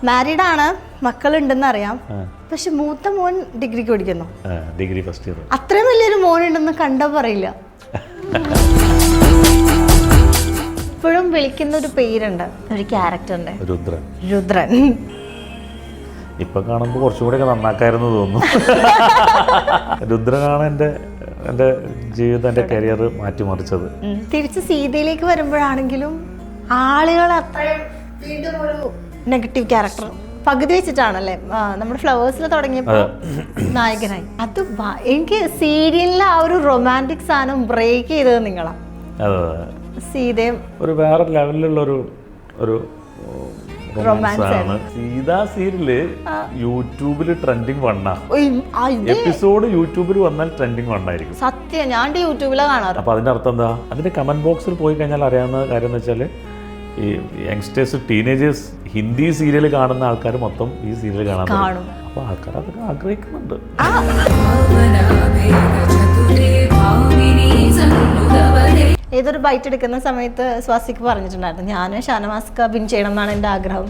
Married ആണ്, മക്കളുണ്ടെന്ന് അറിയാം. പക്ഷെ മൂത്ത മോൻ ഡിഗ്രിക്ക് പഠിക്കുന്നു. Degree first year. അത്രയും വലിയൊരു മോൻ ഉണ്ടെന്ന് കണ്ടാ പറയില്ല. ഇപ്പോഴും വിളിക്കുന്ന ഒരു പേരുണ്ട്, ഒരു ക്യാരക്ടറിന്റെ, രുദ്രൻ. രുദ്രൻ. ഇപ്പൊ കാണുമ്പോൾ കുറച്ചുകൂടെ ഒക്കെ നന്നാക്കായിരുന്നു തോന്നുന്നു. രുദ്രനാണ് എൻ്റെ ജീവിതം, എൻ്റെ കരിയർ മാറ്റിമറിച്ചത്. തിരിച്ച് സീതയിലേക്ക് വരുമ്പോഴാണെങ്കിലും ആളുകൾ അത്രയും വീണ്ടും ഒരു നെഗറ്റീവ് ക്യാരക്ടർ പകുതി വെച്ചിട്ടാണല്ലേ നമ്മുടെ ഫ്ലവേഴ്സിൽ തുടങ്ങിയപ്പോൾ നായകനായി. അത് എനിക്ക് സീരിയലിലെ ആ ഒരു റൊമാൻറ്റിക് സാധനം ബ്രേക്ക് ചെയ്തത് നിങ്ങളാ. സീതയും ഒരു വേറെ ലെവലിലുള്ള ഒരു റൊമാൻസാണ്. സീതാ സീരിയല് യൂട്യൂബിൽ ട്രെൻഡിങ് വണ്ണാ. എപ്പിസോഡ് യൂട്യൂബിൽ വന്നാൽ ട്രെൻഡിങ് വണ്ണായിരിക്കും. സത്യം, ഞാൻ യൂട്യൂബിലാണ് കാണാറ്. അപ്പൊ അതിന്റെ അർത്ഥം എന്താ? അതിന്റെ കമന്റ് ബോക്സിൽ പോയി കഴിഞ്ഞാൽ അറിയാവുന്ന കാര്യം എന്ന് വെച്ചാൽ ഈ യങ്സ്റ്റേഴ്സ്, ടീനേജേഴ്സ് ഹിന്ദി സീരിയൽ കാണുന്ന ആൾക്കാർ മൊത്തം ഈ സീരിയൽ കാണും. അപ്പൊ ആൾക്കാർ അതൊക്കെ ആഗ്രഹിക്കുന്നുണ്ട്. ഏതൊരു ബൈറ്റ് എടുക്കുന്ന സമയത്ത് സ്വാസിക്ക് പറഞ്ഞിട്ടുണ്ടായിരുന്നു, ഞാൻ ഷാനവാസ്ക വിൻ ചെയ്യണം എന്നാണ് എൻ്റെ ആഗ്രഹം,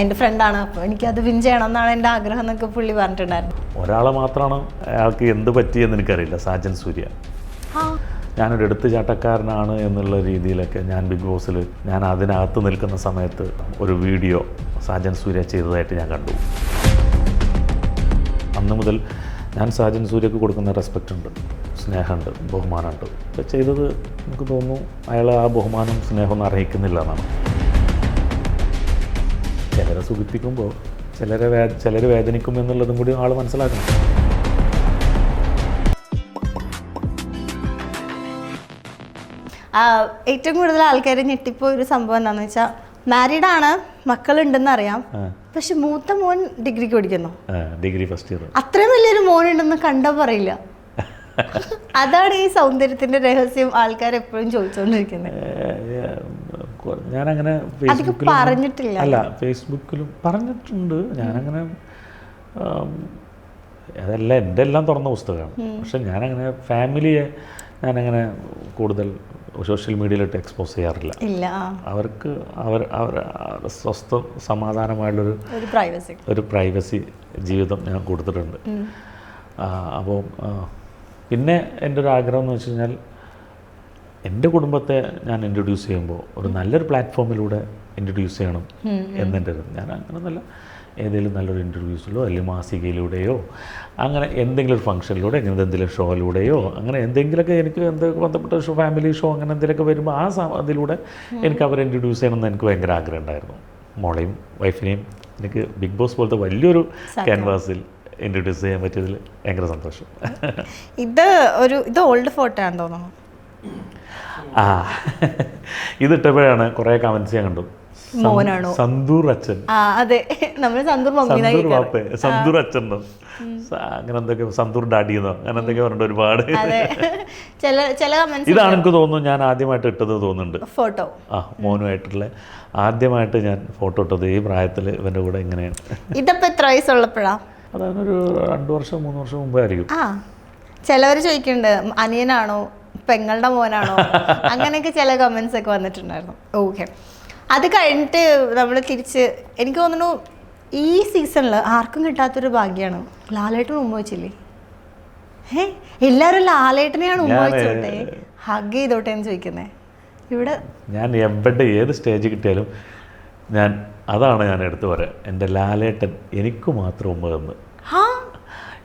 എൻ്റെ ഫ്രണ്ടാണ്, അപ്പോൾ എനിക്കത് വിൻ ചെയ്യണം എന്നാണ് എൻ്റെ ആഗ്രഹം എന്നൊക്കെ പുള്ളി പറഞ്ഞിട്ടുണ്ടായിരുന്നു. ഒരാളെ മാത്രമാണ് അയാൾക്ക് എന്ത് പറ്റിയെന്ന് എനിക്കറിയില്ല, സാജൻ സൂര്യ. ഞാനൊരു എടുത്തുചാട്ടക്കാരനാണ് എന്നുള്ള രീതിയിലൊക്കെ ഞാൻ ബിഗ് ബോസിൽ ഞാൻ അതിനകത്ത് നിൽക്കുന്ന സമയത്ത് ഒരു വീഡിയോ സാജൻ സൂര്യ ചെയ്തതായിട്ട് ഞാൻ കണ്ടു. അന്ന് മുതൽ ഞാൻ സാജൻ സൂര്യക്ക് കൊടുക്കുന്ന റെസ്പെക്റ്റ് ഉണ്ട്, സ്നേഹമുണ്ട്, ബഹുമാനമുണ്ട്. അപ്പോൾ ചെയ്തത് എനിക്ക് തോന്നുന്നു അയാൾ ആ ബഹുമാനം സ്നേഹമൊന്നും അർഹിക്കുന്നില്ല എന്നാണ്. ചിലരെ സുഖിപ്പിക്കുമ്പോൾ ചിലർ വേദനിക്കും എന്നുള്ളതും കൂടി ആൾ മനസ്സിലാക്കണം. ഏറ്റവും കൂടുതൽ ആൾക്കാർ ഞെട്ടിപ്പോയ ഒരു സംഭവം എന്താണെന്ന് വെച്ചാൽ, മാരീഡ് ആണ്, മക്കളുണ്ടെന്ന് അറിയാം, പക്ഷെ മൂത്ത മോൻ ഡിഗ്രിക്ക് പഠിക്കുന്നു. Degree first year. അത്രയും വലിയൊരു മോൻ ഉണ്ടെന്ന് കണ്ടാ പറയില്ല. അതാണ് ഈ സൗന്ദര്യത്തിന്റെ രഹസ്യം ആൾക്കാർ എപ്പോഴും ചോദിച്ചുകൊണ്ടിരിക്കുന്നത്. ഞാനങ്ങനെ പറഞ്ഞിട്ടില്ല. അല്ല, ഫേസ്ബുക്കിലും പറഞ്ഞിട്ടുണ്ട്. ഞാനങ്ങനെ അതെല്ലാം എൻ്റെ എല്ലാം തുറന്ന പുസ്തകമാണ്. പക്ഷെ ഞാനങ്ങനെ ഫാമിലിയെ ഞാനങ്ങനെ കൂടുതൽ സോഷ്യൽ മീഡിയയിലിട്ട് എക്സ്പോസ് ചെയ്യാറില്ല. അവർക്ക് അവർ സ്വസ്ഥ സമാധാനമായുള്ളൊരു ഒരു പ്രൈവസി ജീവിതം ഞാൻ കൊടുത്തിട്ടുണ്ട്. അപ്പോൾ പിന്നെ എൻ്റെ ഒരു ആഗ്രഹം എന്ന് വെച്ച് കഴിഞ്ഞാൽ, എൻ്റെ കുടുംബത്തെ ഞാൻ ഇൻട്രൊഡ്യൂസ് ചെയ്യുമ്പോൾ ഒരു നല്ലൊരു പ്ലാറ്റ്ഫോമിലൂടെ ഇൻട്രൊഡ്യൂസ് ചെയ്യണം എന്നെൻ്റെ ഒരു, ഞാൻ അങ്ങനെ നല്ല ഏതെങ്കിലും നല്ലൊരു ഇൻ്റർവ്യൂസിലോ അല്ലെങ്കിൽ മാസികയിലൂടെയോ അങ്ങനെ എന്തെങ്കിലും ഒരു ഫംഗ്ഷനിലൂടെ ഇങ്ങനത്തെ എന്തെങ്കിലും ഷോയിലൂടെയോ അങ്ങനെ എന്തെങ്കിലുമൊക്കെ എനിക്ക് എന്തൊക്കെ ബന്ധപ്പെട്ട ഷോ, ഫാമിലി ഷോ അങ്ങനെ എന്തെങ്കിലുമൊക്കെ വരുമ്പോൾ അതിലൂടെ എനിക്ക് അവരെ ഇൻട്രൊഡ്യൂസ് ചെയ്യണമെന്ന് എനിക്ക് ഭയങ്കര ആഗ്രഹം ഉണ്ടായിരുന്നു. മോളെയും വൈഫിനെയും എനിക്ക് ബിഗ് ബോസ് പോലത്തെ വലിയൊരു ക്യാൻവാസിൽ ഇൻട്രൊഡ്യൂസ് ചെയ്യാൻ പറ്റിയതിൽ ഭയങ്കര സന്തോഷം. ഇത് ഓൾഡ് ഫോട്ടോ ആണെന്ന് തോന്നുന്നു. ഇതിട്ടപ്പോഴാണ് കുറേ കമൻറ്റ്സ് ഞാൻ കണ്ടു. സന്തൂർ അച്ഛൻ, സന്തൂർ അച്ഛൻ അങ്ങനെ എന്തൊക്കെ, സന്തൂർ ഡാഡിന്നോ അങ്ങനെ എന്തൊക്കെ പറഞ്ഞിട്ട് ഒരുപാട്. ഇതാണ് എനിക്ക് തോന്നുന്നു ഞാൻ ആദ്യമായിട്ട് ഇട്ടത് തോന്നുന്നുണ്ട് ഫോട്ടോ. മോനുമായിട്ടുള്ള ആദ്യമായിട്ട് ഞാൻ ഫോട്ടോ ഇട്ടത് ഈ പ്രായത്തിൽ ഇവൻ്റെ കൂടെ ഇങ്ങനെയാണ്. ഇതിപ്പോ എത്ര വയസ്സുള്ളപ്പോഴാ? അതൊരു 2 വർഷം 3 വർഷം മുമ്പായിരിക്കും. ചിലവർ ചോദിക്കുന്നുണ്ട് അനിയനാണോ പെങ്ങളുടെ മോനാണോ അങ്ങനെയൊക്കെ ചില കമന്റ്സ് ഒക്കെ വന്നിട്ടുണ്ടായിരുന്നു. ഓക്കെ, അത് കഴിഞ്ഞിട്ട് നമ്മൾ തിരിച്ച് എനിക്ക് തോന്നുന്നു ഈ സീസണിൽ ആർക്കും കിട്ടാത്തൊരു ഭാഗ്യമാണ്, ലാലേട്ടൻ ഉമ്മ വെച്ചില്ലേ? എല്ലാവരും ലാലേട്ടനെയാണ് ഉമ്മ വെച്ചോട്ടെ, ഹഗ് ചെയ്തോട്ടെ എന്ന് ചോദിക്കുന്നത്. ഇവിടെ ഞാൻ എവിടെ ഏത് സ്റ്റേജ് കിട്ടിയാലും അതാണ് ഞാൻ എടുത്തു പറയാം, എൻ്റെ ലാലേട്ടൻ എനിക്ക് മാത്രം ഉമ്മ തന്ന്.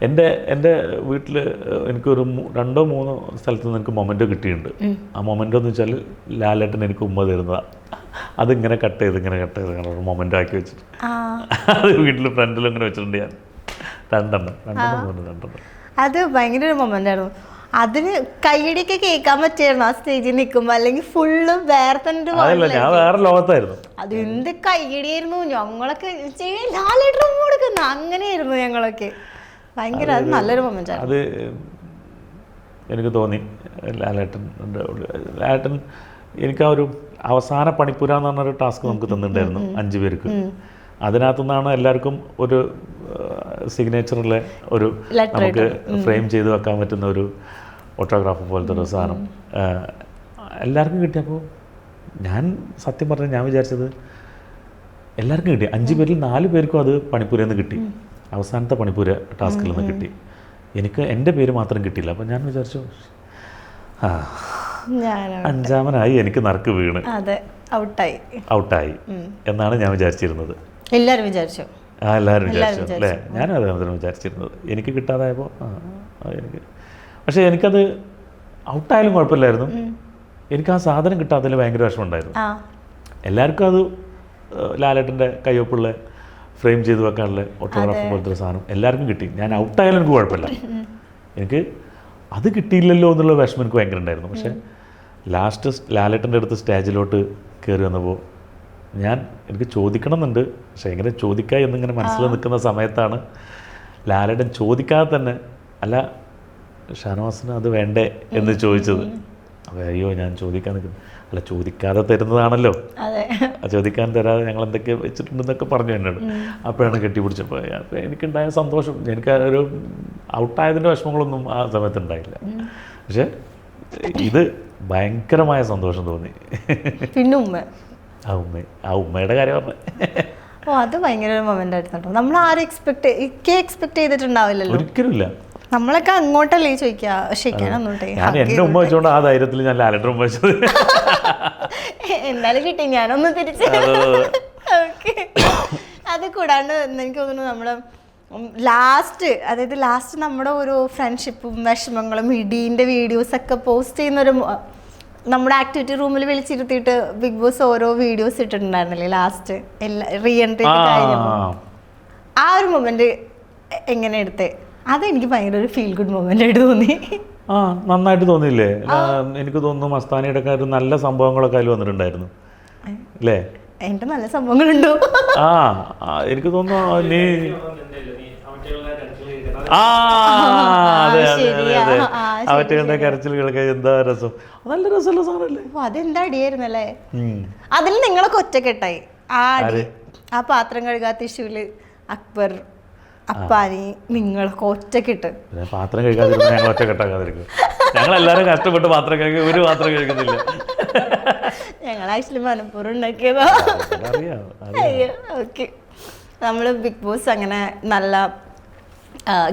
എൻ്റെ വീട്ടിൽ എനിക്കൊരു 2-3 സ്ഥലത്ത് നിന്ന് എനിക്ക് മൊമെൻ്റോ കിട്ടിയിട്ടുണ്ട്. ആ മൊമെൻ്റോ എന്ന് വെച്ചാൽ ലാലേട്ടൻ എനിക്ക് ഉമ്മ തരുന്നതാണ്. അതിങ്ങനെ കട്ട് ചെയ്ത് ഒരു മൊമെൻ്റോ ആക്കി വെച്ചിട്ട് അത് വീട്ടിൽ ഫ്രണ്ടിലും ഇങ്ങനെ വെച്ചിട്ടുണ്ട് ഞാൻ. 2 അത് ഭയങ്കര ഒരു മൊമെൻ്റ് ആയിരുന്നു. അതിന് കൈയടിയൊക്കെ കേൾക്കാൻ പറ്റിയായിരുന്നു ആ സ്റ്റേജിൽ നിൽക്കുമ്പോൾ, അല്ലെങ്കിൽ ഫുള്ള് വേറെ തന്നെ ഞാൻ വേറെ ലോകത്തായിരുന്നു. അത് എന്ത് കൈയടിയായിരുന്നു. ഞങ്ങളൊക്കെ ലാലേട്ടൻ ഉമ്മ കൊടുക്കുന്ന അങ്ങനെയായിരുന്നു ഞങ്ങളൊക്കെ. ഭയങ്കര അത് നല്ലൊരു മൊമെന്റ് ആണ്. അത് എനിക്ക് തോന്നി ലാലേട്ടൻ എനിക്ക് ആ ഒരു അവസാന പണിപ്പുര എന്ന് പറഞ്ഞൊരു ടാസ്ക് നമുക്ക് തന്നിട്ടുണ്ടായിരുന്നു 5 പേർക്ക്. അതിനകത്തു നിന്നാണ് എല്ലാവർക്കും ഒരു സിഗ്നേച്ചറിലെ ഒരു നമുക്ക് ഫ്രെയിം ചെയ്ത് വെക്കാൻ പറ്റുന്ന ഒരു ഓട്ടോഗ്രാഫ് പോലത്തെ ഒരു സാധനം എല്ലാവർക്കും കിട്ടിയപ്പോൾ ഞാൻ സത്യം പറഞ്ഞാൽ ഞാൻ വിചാരിച്ചത് എല്ലാവർക്കും കിട്ടി. 5 പേരിൽ 4 പേർക്കും അത് പണിപ്പൂരയിൽ നിന്ന് കിട്ടി. അവസാനത്തെ പണിപ്പൂര ടാസ്കിൽ നിന്ന് കിട്ടി. എനിക്ക് എൻ്റെ പേര് മാത്രം കിട്ടിയില്ല. അപ്പം ഞാൻ വിചാരിച്ചു അഞ്ചാമനായി എനിക്ക് നറുക്ക് വീണ് ഔട്ടായി എന്നാണ് ഞാൻ വിചാരിച്ചിരുന്നത്. എല്ലാവരും വിചാരിച്ചു അല്ലേ? ഞാനും അതേ വിചാരിച്ചിരുന്നത്. എനിക്ക് കിട്ടാതായപ്പോൾ എനിക്ക്, പക്ഷേ എനിക്കത് ഔട്ടായാലും കുഴപ്പമില്ലായിരുന്നു. എനിക്ക് ആ സാധനം കിട്ടാത്തതിൽ ഭയങ്കര വിഷമമുണ്ടായിരുന്നു. എല്ലാവർക്കും അത് ലാലേട്ടൻ്റെ കയ്യൊപ്പുള്ള ഫ്രെയിം ചെയ്ത് വെക്കാനുള്ള ഓട്ടോഗ്രാഫ് പോലത്തെ ഒരു സാധനം എല്ലാവർക്കും കിട്ടി. ഞാൻ ഔട്ടായാലും എനിക്ക് കുഴപ്പമില്ല. എനിക്ക് അത് കിട്ടിയില്ലല്ലോ എന്നുള്ള വിഷമം എനിക്ക് ഭയങ്കര ഉണ്ടായിരുന്നു. പക്ഷേ ലാസ്റ്റ് ലാലേട്ടൻ്റെ അടുത്ത് സ്റ്റേജിലോട്ട് കയറി വന്നപ്പോൾ എനിക്ക് ചോദിക്കണം എന്നുണ്ട്, പക്ഷേ എങ്ങനെ ചോദിക്കുക എന്നിങ്ങനെ മനസ്സിൽ നിൽക്കുന്ന സമയത്താണ് ലാലേട്ടൻ ചോദിക്കാതെ തന്നെ അല്ല ഷാനവാസിന് അത് വേണ്ടേ എന്ന് ചോദിച്ചത്. അപ്പോൾ അയ്യോ ഞാൻ ചോദിക്കാൻ നിൽക്കുന്നു, അല്ല ചോദിക്കാതെ തരുന്നതാണല്ലോ, ചോദിക്കാൻ തരാതെ ഞങ്ങൾ എന്തൊക്കെ വെച്ചിട്ടുണ്ടെന്നൊക്കെ പറഞ്ഞു എന്നോട്. അപ്പോഴാണ് കെട്ടിപ്പിടിച്ചപ്പോൾ അപ്പോൾ എനിക്കുണ്ടായ സന്തോഷം, എനിക്ക് ഒരു ഔട്ടായതിൻ്റെ വിഷമങ്ങളൊന്നും ആ സമയത്ത് ഉണ്ടായില്ല. പക്ഷെ ഇത് ഭയങ്കരമായ സന്തോഷം തോന്നി. പിന്നെ ആ ഉമ്മയുടെ കാര്യം പറഞ്ഞേ, അത് ഭയങ്കര ഒരു മൊമെന്റ് ആയിരുന്നു. നമ്മൾ ആരും എക്സ്പെക്ട് ചെയ്തിട്ടുണ്ടാവില്ലല്ലോ, ഒരിക്കലുമില്ല. നമ്മളൊക്കെ അങ്ങോട്ടല്ലേ ചോദിക്കാനൊന്നോട്ടെ. ഞാൻ എൻ്റെ ഉമ്മ വെച്ചോണ്ട് ആ ധൈര്യത്തിൽ ഞാൻ ലാലേട്ടൻ ഉമ്മ വെച്ചത്. എന്തായാലും കിട്ടി, ഞാനൊന്ന് തിരിച്ച്. അത് കൂടാണ്ട് എനിക്ക് തോന്നുന്നു നമ്മുടെ ലാസ്റ്റ് നമ്മുടെ ഒരു ഫ്രണ്ട്ഷിപ്പും വിഷമങ്ങളും ഇടീൻ്റെ വീഡിയോസൊക്കെ പോസ്റ്റ് ചെയ്യുന്നൊരു നമ്മുടെ ആക്ടിവിറ്റി റൂമിൽ വിളിച്ചിരുത്തിയിട്ട് ബിഗ് ബോസ് ഓരോ വീഡിയോസ് ഇട്ടിട്ടുണ്ടായിരുന്നില്ലേ ലാസ്റ്റ് റീ എൻട്രി കഴിഞ്ഞപ്പോൾ. ആ ഒരു മൊമെന്റ് എങ്ങനെ എടുത്തേ? അതെനിക്ക് ഭയങ്കര ഒരു ഫീൽ ഗുഡ് മൊമെന്റ് ആയിട്ട് തോന്നി. നന്നായിട്ട് തോന്നിയില്ലേ? എനിക്ക് തോന്നുന്നു മസ്താനിയുടെ കാര്യം നല്ല സംഭവങ്ങളൊക്കെ അതിൽ വന്നിട്ടുണ്ടായിരുന്നു അല്ലേ? എന്റെ നല്ല സംഭവങ്ങളുണ്ടോ? എനിക്ക് തോന്നുന്നു നീ അവറ്റകളുടെ കരച്ചിലുകളൊക്കെ എന്താ രസം, നല്ല രസമുള്ള സാധനല്ലേ. അതെന്താ അടിയായിരുന്നല്ലേ? അതിൽ നിങ്ങളൊക്കെ ഒറ്റക്കെട്ടായി. ആ പാത്രം കഴുകാത്ത ഇഷ്യൂല് അക്ബർ, അപ്പാനി, നിങ്ങളൊക്കെ ഒറ്റക്കെട്ട്. പാത്രം കഴുകാതിരുന്ന ഞങ്ങൾ ഒറ്റക്കെട്ടാകാതിരിക്കും. ഞങ്ങളെല്ലാരും കഷ്ടപ്പെട്ട് പാത്രം കഴുകി, ഒരു പാത്രം കഴുകുന്നില്ല. ഞങ്ങൾ ആക്ച്വലി മനഃപൂർവ്വം ഉണ്ടാക്കിയതാ. ഓക്കെ, നമ്മൾ ബിഗ് ബോസ് അങ്ങനെ നല്ല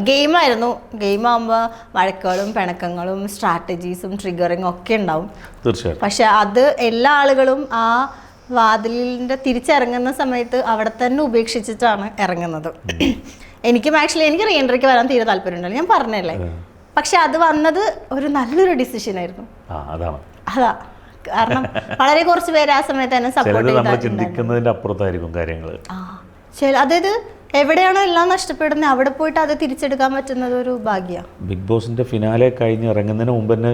ഗെയിമായിരുന്നു. ഗെയിമാകുമ്പോൾ വഴക്കുകളും പിണക്കങ്ങളും സ്ട്രാറ്റജീസും ട്രിഗറിങ്ങും ഒക്കെ ഉണ്ടാവും തീർച്ചയായും. പക്ഷെ അത് എല്ലാ ആളുകളും ആ വാതിലിൻ്റെ തിരിച്ചിറങ്ങുന്ന സമയത്ത് അവിടെ തന്നെ ഉപേക്ഷിച്ചിട്ടാണ് ഇറങ്ങുന്നത്. എനിക്ക് റീ എൻട്രിക്ക് വരാൻ തീരെ താല്പര്യമുണ്ടല്ലോ, ഞാൻ പറഞ്ഞല്ലേ. പക്ഷെ അത് വന്നത് ഒരു നല്ലൊരു ഡിസിഷൻ ആയിരുന്നു. അതാ കാരണം വളരെ കുറച്ച് പേര് ആ സമയത്ത് തന്നെ സപ്പോർട്ട് ചെയ്തിട്ടുണ്ടായിരുന്നു. അതായത് എവിടെയാണോ എല്ലാം നഷ്ടപ്പെടുന്നത് അവിടെ പോയിട്ട് അത് തിരിച്ചെടുക്കാൻ പറ്റുന്നത് ഒരു ഭാഗ്യമാണ്. ബിഗ് ബോസിന്റെ ഫിനാലെ കഴിഞ്ഞ് ഇറങ്ങുന്നതിന് മുമ്പ് തന്നെ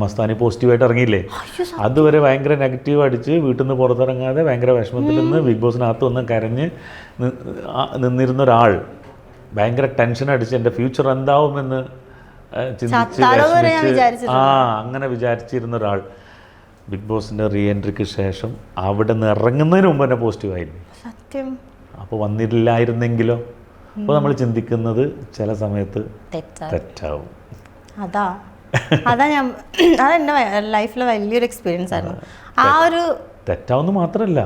മസ്താനി പോസിറ്റീവായിട്ട് ഇറങ്ങിയില്ലേ? അതുവരെ ഭയങ്കര നെഗറ്റീവ് അടിച്ച് വീട്ടിൽ നിന്ന് പുറത്തിറങ്ങാതെ ഭയങ്കര വിഷമത്തിൽ നിന്ന് ബിഗ് ബോസിനകത്ത് വന്ന് കരഞ്ഞ് നിന്നിരുന്ന ഒരാൾ ഭയങ്കര ടെൻഷൻ അടിച്ച് എൻ്റെ ഫ്യൂച്ചർ എന്താവുമെന്ന് ചിന്തിച്ച് അങ്ങനെ വിചാരിച്ചിരുന്ന ഒരാൾ ബിഗ് ബോസിൻ്റെ റീ എൻട്രിക്ക് ശേഷം അവിടെ നിന്ന് ഇറങ്ങുന്നതിന് മുമ്പ് തന്നെ പോസിറ്റീവായില്ലേ? സത്യം. അപ്പോൾ വന്നിട്ടില്ലായിരുന്നെങ്കിലോ? അപ്പോൾ നമ്മൾ ചിന്തിക്കുന്നത് ചില സമയത്ത് തെറ്റാവും. അതെൻ്റെ ലൈഫിലെ വലിയൊരു എക്സ്പീരിയൻസ് ആയിരുന്നു. ആ ഒരു തെറ്റാവുന്ന മാത്രമല്ല,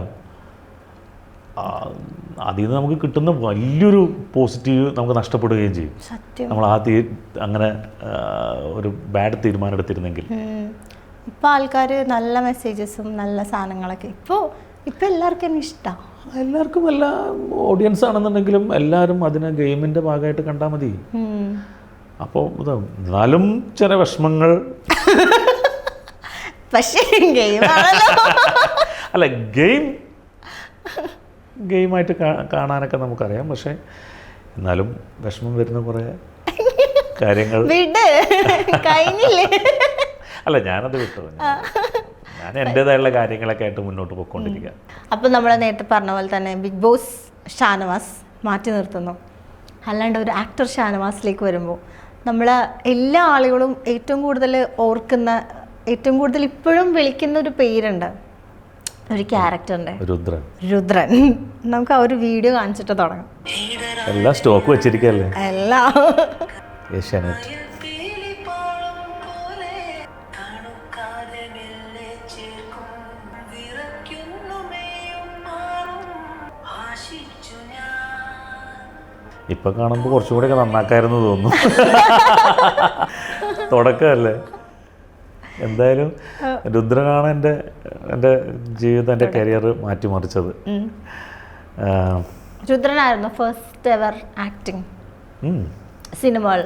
അതിൽ നിന്ന് നമുക്ക് കിട്ടുന്ന വലിയൊരു പോസിറ്റീവ് നമുക്ക് നഷ്ടപ്പെടുകയും ചെയ്യും. നമ്മൾ അങ്ങനെ ഒരു ബാഡ് തീരുമാനം എടുത്തിരുന്നെങ്കിൽ. ഇപ്പോൾ ആൾക്കാർ നല്ല മെസ്സേജസും നല്ല സാധനങ്ങളൊക്കെ ഇപ്പോൾ എല്ലാവർക്കും തന്നെ ഇഷ്ടമാണ്. എല്ലാവർക്കും എല്ലാ ഓഡിയൻസ് ആണെന്നുണ്ടെങ്കിലും എല്ലാവരും അതിനെ ഗെയിമിൻ്റെ ഭാഗമായിട്ട് കണ്ടാൽ മതി. അപ്പോൾ എന്നാലും ചില വിഷമങ്ങൾ അല്ല ഗെയിമായിട്ട് കാണാനൊക്കെ നമുക്കറിയാം. പക്ഷെ എന്നാലും വിഷമം വരുന്ന കുറേ കാര്യങ്ങൾ അല്ല ഞാനത് വിട്ടു. ഞാൻ എൻ്റെതായുള്ള കാര്യങ്ങളൊക്കെ ആയിട്ട് മുന്നോട്ട് പോയിക്കൊണ്ടിരിക്കുക. അപ്പം നമ്മൾ നേരത്തെ പറഞ്ഞ പോലെ തന്നെ ബിഗ് ബോസ് ഷാനവാസ് മാറ്റി നിർത്തുന്നു. അല്ലാണ്ട് ഒരു ആക്ടർ ഷാനവാസിലേക്ക് വരുമ്പോൾ നമ്മൾ എല്ലാ ആളുകളും ഏറ്റവും കൂടുതൽ ഓർക്കുന്ന, ഏറ്റവും കൂടുതൽ ഇപ്പോഴും വിളിക്കുന്ന ഒരു പേരുണ്ട്, ഒരു ക്യാരക്ടറിൻ്റെ, രുദ്രൻ. നമുക്ക് ആ ഒരു വീഡിയോ കാണിച്ചിട്ട് തുടങ്ങാം. എല്ലാം സ്റ്റോക്ക് വെച്ചിരിക്കല്ലേ എല്ലാം. ഏഷ്യാനെറ്റ്. ഇപ്പൊ കാണുമ്പോൾ കുറച്ചുകൂടെയൊക്കെ നന്നാക്കായിരുന്നു തോന്നുന്നു. തുടക്കമല്ലേ. എന്തായാലും രുദ്രനാണ് എൻ്റെ ജീവിതം, എൻ്റെ കരിയർ മാറ്റിമറിച്ചത്. രുദ്രനായിരുന്നു ഫസ്റ്റ് എവർ ആക്ടിങ് സിനിമകൾ.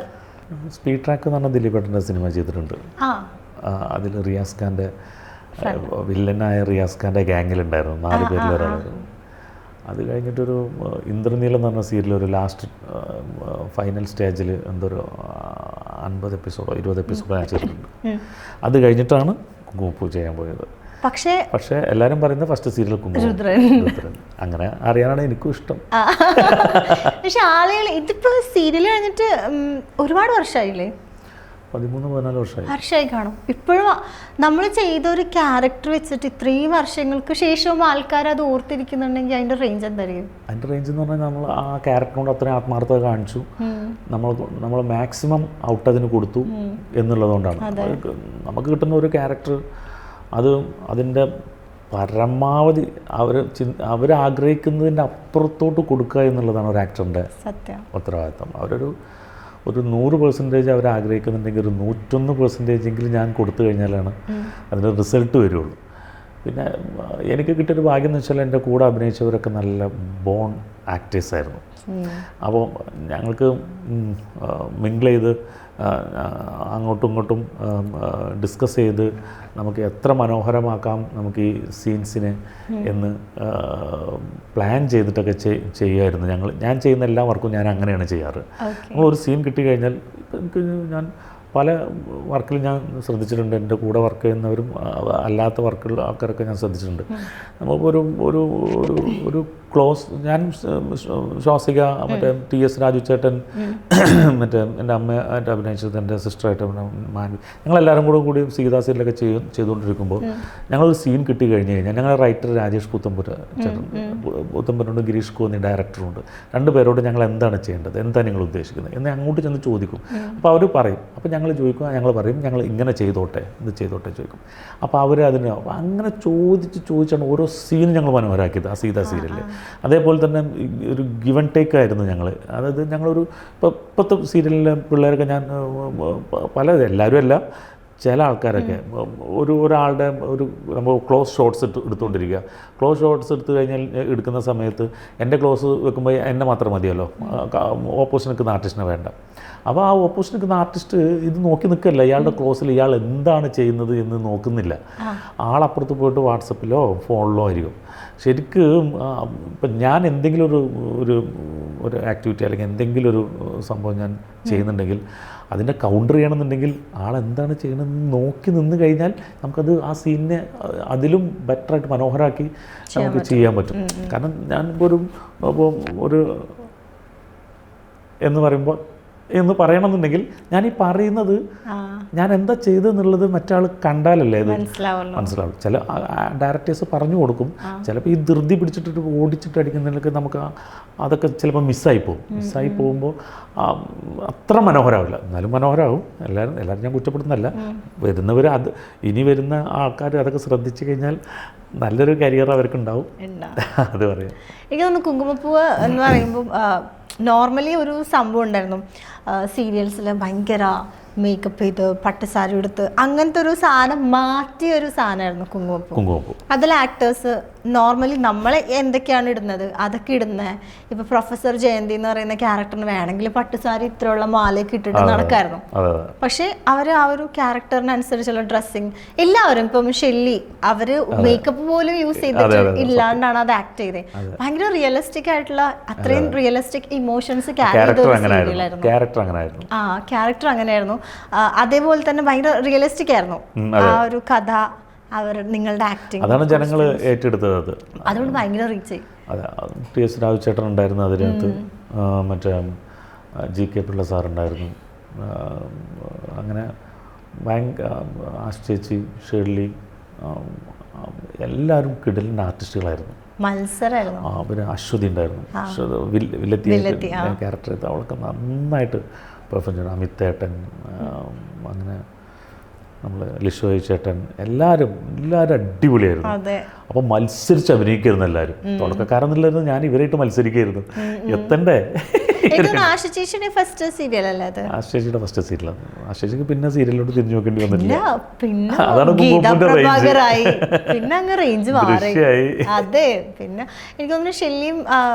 സ്പീഡ് ട്രാക്ക് എന്ന് പറഞ്ഞ ദിലീപേട്ടൻ്റെ സിനിമ ചെയ്തിട്ടുണ്ട്. അതിൽ റിയാസ് ഖാൻ്റെ വില്ലനായ റിയാസ് ഖാൻ്റെ ഗ്യാങ്ങിലുണ്ടായിരുന്നു 4 പേരിൽ ഒരാളായിരുന്നു. അത് കഴിഞ്ഞിട്ടൊരു ഇന്ദ്രനീലം എന്ന് പറഞ്ഞ സീരിയൽ ഒരു ലാസ്റ്റ് ഫൈനൽ സ്റ്റേജിൽ എന്തൊരു 50 എപ്പിസോഡോ 20 എപ്പിസോഡോ ഞാൻ ചെയ്തിട്ടുണ്ട്. അത് കഴിഞ്ഞിട്ടാണ് കുങ്കുമപ്പൂ ചെയ്യാൻ പോയത്. പക്ഷേ എല്ലാവരും പറയുന്നത് ഫസ്റ്റ് സീരിയൽ കുങ്കുമപ്പൂ. അങ്ങനെ അറിയാനാണ് എനിക്കും ഇഷ്ടം. പക്ഷെ ആളുകൾ ഇതിപ്പോ സീരിയൽ കഴിഞ്ഞിട്ട് ഒരുപാട് വർഷമായില്ലേ? 13-14 വർഷമായി കാണും. ഇപ്പോഴും നമ്മൾ ചെയ്തൊരു ക്യാരക്ടർ വെച്ചിട്ട് ഇത്രയും വർഷങ്ങൾക്ക് ശേഷവും ആൾക്കാർ അത് ഓർത്തിരിക്കുന്നുണ്ടെങ്കിൽ അതിന്റെ റേഞ്ച് എന്തായിരിക്കും? അതിന്റെ റേഞ്ച് എന്ന് പറഞ്ഞാൽ നമ്മൾ ആ ക്യാരക്ടറിനോട് അത്രയും ആത്മാർത്ഥത കാണിച്ചു, നമ്മൾ മാക്സിമം ഔട്ട് അതിന് കൊടുത്തു എന്നുള്ളതുകൊണ്ടാണ്. നമുക്ക് കിട്ടുന്ന ഒരു ക്യാരക്ടർ അത് അതിൻ്റെ പരമാവധി അവർ ആഗ്രഹിക്കുന്നതിൻ്റെ അപ്പുറത്തോട്ട് കൊടുക്കുക എന്നുള്ളതാണ് ഒരു ആക്ടറിൻ്റെ ഉത്തരവാദിത്തം. ഒരു 100% അവർ ആഗ്രഹിക്കുന്നുണ്ടെങ്കിൽ ഒരു 101% എങ്കിലും ഞാൻ കൊടുത്തു കഴിഞ്ഞാലാണ് അതിൻ്റെ റിസൾട്ട് വരുള്ളൂ. പിന്നെ എനിക്ക് കിട്ടിയൊരു ഭാഗ്യം എന്ന് വെച്ചാൽ എൻ്റെ കൂടെ അഭിനയിച്ചവരൊക്കെ നല്ല ബോൺ ആക്ടേഴ്സായിരുന്നു. അപ്പോൾ ഞങ്ങൾക്ക് മിങ്കിൾ ചെയ്ത് അങ്ങോട്ടും ഇങ്ങോട്ടും ഡിസ്കസ് ചെയ്ത് നമുക്ക് എത്ര മനോഹരമാക്കാം നമുക്ക് ഈ സീൻസിനെ എന്ന് പ്ലാൻ ചെയ്തിട്ടൊക്കെ ചെയ്യുമായിരുന്നു. ഞാൻ ചെയ്യുന്ന എല്ലാ വർക്കും ഞാൻ അങ്ങനെയാണ് ചെയ്യാറ്. നമ്മളൊരു സീൻ കിട്ടിക്കഴിഞ്ഞാൽ ഇപ്പം എനിക്ക് ഞാൻ പല വർക്കിൽ ഞാൻ ശ്രദ്ധിച്ചിട്ടുണ്ട്. എൻ്റെ കൂടെ വർക്ക് ചെയ്യുന്നവരും അല്ലാത്ത വർക്കുള്ള ആൾക്കാരൊക്കെ ഞാൻ ശ്രദ്ധിച്ചിട്ടുണ്ട്. നമുക്കൊരു ഒരു ഒരു ക്ലോസ് ഞാൻ ശ്വാസിക, മറ്റേ TS രാജു ചേട്ടൻ, മറ്റേ എൻ്റെ അമ്മയായിട്ട് അഭിനയിച്ചത് എൻ്റെ സിസ്റ്ററായിട്ട് മാൻവി, ഞങ്ങളെല്ലാവരും കൂടി സീതാ സീരിയലൊക്കെ ചെയ്തുകൊണ്ടിരിക്കുമ്പോൾ ഞങ്ങളൊരു സീൻ കിട്ടി കഴിഞ്ഞ് കഴിഞ്ഞാൽ ഞങ്ങളുടെ റൈറ്റർ രാജേഷ് പുത്തമ്പുരുണ്ട്, ഗിരീഷ് കോന്നി ഡയറക്ടറുണ്ട്. 2 പേരോട് ഞങ്ങൾ എന്താണ് ചെയ്യേണ്ടത്, എന്താണ് നിങ്ങൾ ഉദ്ദേശിക്കുന്നത് എന്ന് അങ്ങോട്ട് ചെന്ന് ചോദിക്കും. അപ്പോൾ അവർ പറയും. അപ്പോൾ ഞങ്ങൾ ചോദിക്കും, ഞങ്ങൾ പറയും ഞങ്ങൾ ഇങ്ങനെ ചെയ്തോട്ടെ, ഇത് ചെയ്തോട്ടെ ചോദിക്കും. അപ്പോൾ അവർ അതിന് അങ്ങനെ ചോദിച്ചാണ് ഓരോ സീനും ഞങ്ങൾ മനോഹരാക്കിയത് ആ സീതാ സീരിയലിൽ. അതേപോലെ തന്നെ ഒരു ഗിവ് ആൻഡ് ടേക്ക് ആയിരുന്നു ഞങ്ങൾ. അതായത് ഞങ്ങളൊരു ഇപ്പോഴത്തെ സീരിയലിലെ പിള്ളേരൊക്കെ ഞാൻ എല്ലാവരും അല്ല, ചില ആൾക്കാരൊക്കെ ഒരാളുടെ നമ്മൾ ക്ലോസ് ഷോട്ട്സ് എടുത്തുകൊണ്ടിരിക്കുക. ക്ലോസ് ഷോട്ട്സ് എടുക്കുന്ന സമയത്ത് എൻ്റെ ക്ലോസ് വെക്കുമ്പോൾ എന്നെ മാത്രം മതിയല്ലോ, ഓപ്പോസിറ്റ് നിൽക്കുന്ന ആർട്ടിസ്റ്റിനെ വേണ്ട. അപ്പോൾ ആ ഓപ്പോസിറ്റ് നിൽക്കുന്ന ആർട്ടിസ്റ്റ് ഇത് നോക്കി നിൽക്കല്ല, ഇയാളുടെ ക്ലോസിൽ ഇയാൾ എന്താണ് ചെയ്യുന്നത് എന്ന് നോക്കുന്നില്ല. ആളപ്പുറത്ത് പോയിട്ട് വാട്സപ്പിലോ ഫോണിലോ ആയിരിക്കും. ശരിക്കും ഇപ്പം ഞാൻ എന്തെങ്കിലും ഒരു ആക്ടിവിറ്റി അല്ലെങ്കിൽ എന്തെങ്കിലും ഒരു സംഭവം ഞാൻ ചെയ്യുന്നുണ്ടെങ്കിൽ അതിൻ്റെ കൗണ്ടർ ചെയ്യണമെന്നുണ്ടെങ്കിൽ ആളെന്താണ് ചെയ്യണമെന്ന് നോക്കി നിന്ന് കഴിഞ്ഞാൽ നമുക്കത് ആ സീനിനെ അതിലും ബെറ്ററായിട്ട് മനോഹരമാക്കി നമുക്ക് ചെയ്യാൻ പറ്റും. കാരണം ഞാനിപ്പോൾ ഒരു എന്ന് പറയണമെന്നുണ്ടെങ്കിൽ ഞാൻ ഈ പറയുന്നത് ഞാൻ എന്താ ചെയ്തെന്നുള്ളത് മറ്റാൾ കണ്ടാലല്ലേ ഇത് മനസ്സിലാവും. ചില ഡയറക്ടേഴ്സ് പറഞ്ഞു കൊടുക്കും. ചിലപ്പോൾ ഈ ധൃതി പിടിച്ചിട്ട് ഓടിച്ചിട്ട് അടിക്കുന്നതിനൊക്കെ നമുക്ക് അതൊക്കെ ചിലപ്പോൾ മിസ്സായി പോകുമ്പോൾ അത്ര മനോഹരമാവില്ല. എന്നാലും മനോഹരമാവും. എല്ലാവരും ഞാൻ കുറ്റപ്പെടുന്നല്ല. വരുന്നവർ ഇനി വരുന്ന ആൾക്കാർ അതൊക്കെ ശ്രദ്ധിച്ചു കഴിഞ്ഞാൽ നല്ലൊരു കരിയർ അവർക്കുണ്ടാവും. അത് പറയാം. എനിക്ക് തോന്നുന്നു കുങ്കുമപ്പൂവ് എന്ന് പറയുമ്പോൾ നോർമലി ഒരു സംഭവം ഉണ്ടായിരുന്നു സീരിയൽസിൽ, ഭയങ്കര മേക്കപ്പ് ചെയ്ത് പട്ടുസാരി എടുത്ത് അങ്ങനത്തെ ഒരു സാധനം മാറ്റിയൊരു സാധനമായിരുന്നു കുങ്കുമപ്പൂ. അതിൽ ആക്ടേഴ്സ് നോർമലി നമ്മളെ എന്തൊക്കെയാണ് ഇടുന്നത് അതൊക്കെ ഇടുന്നത്. ഇപ്പൊ പ്രൊഫസർ ജയന്തി എന്ന് പറയുന്ന ക്യാരക്ടറിന് വേണമെങ്കിൽ പട്ടുസാരി ഇത്രയുള്ള മാലയൊക്കെ ഇട്ടിട്ട് നടക്കായിരുന്നു. പക്ഷെ അവർ ആ ഒരു ക്യാരക്ടറിനനുസരിച്ചുള്ള ഡ്രസ്സിങ് എല്ലാവരും, ഇപ്പം ഷെല്ലി അവര് മേക്കപ്പ് പോലും യൂസ് ചെയ്തിട്ട് ഇല്ലാണ്ടാണ് അത് ആക്ട് ചെയ്തത്. ഭയങ്കര റിയലിസ്റ്റിക് ആയിട്ടുള്ള അത്രയും റിയലിസ്റ്റിക് ഇമോഷൻസ് ക്യാരക്ടർ അങ്ങനെയായിരുന്നു. അതേപോലെ തന്നെ ഭയങ്കര റിയലിസ്റ്റിക് ആയിരുന്നു ആ ഒരു കഥ, നിങ്ങളുടെ ആക്ടിങ്. അതാണ് ജനങ്ങൾ ഏറ്റെടുത്തത്. അതുകൊണ്ട് ഭയങ്കര റീച്ച് ആയി. അതെ, TS രാജു ചേട്ടൻ ഉണ്ടായിരുന്നു അതിനകത്ത്, മറ്റേ GK പിള്ള സാറുണ്ടായിരുന്നു. അങ്ങനെ ആശ്ചേച്ചി, ഷേർലി, എല്ലാവരും കിടലിൻ്റെ ആർട്ടിസ്റ്റുകളായിരുന്നു. മത്സരമായിരുന്നു. പിന്നെ അശ്വതി ഉണ്ടായിരുന്നു, വില്ലത്തി ക്യാരക്ടർ ചെയ്ത് അവളൊക്കെ നന്നായിട്ട് പെർഫോം ചെയ്യണം. അമിതേട്ടൻ, അങ്ങനെ നമ്മൾ ലിഷോയ് ചേട്ടൻ എല്ലാവരും അടിപൊളിയായിരുന്നു. അതെ. അപ്പം മത്സരിച്ച് അഭിനയിക്കായിരുന്നു എല്ലാവരും. തുടക്കക്കാരെന്നുള്ളായിരുന്നു, ഞാൻ ഇവരായിട്ട് മത്സരിക്കായിരുന്നു. എത്തണ്ടേ. ആശുചേച്ചിയുടെ ഫസ്റ്റ് സീരിയൽ അല്ലേ അത്? ആശുചേച്ചിയുടെ ഫസ്റ്റ് സീരിയലാണ്. ആശുചേച്ചിക്ക് പിന്നെ സീരിയലോട്ട് തിരിഞ്ഞു നോക്കേണ്ടി വന്നില്ല. പിന്നെ അതാണ് പിന്നെ അങ്ങ് റേഞ്ച് മാറി. അതെ. പിന്നെ എനിക്ക് തോന്നുന്നു ഷെല്ലിയും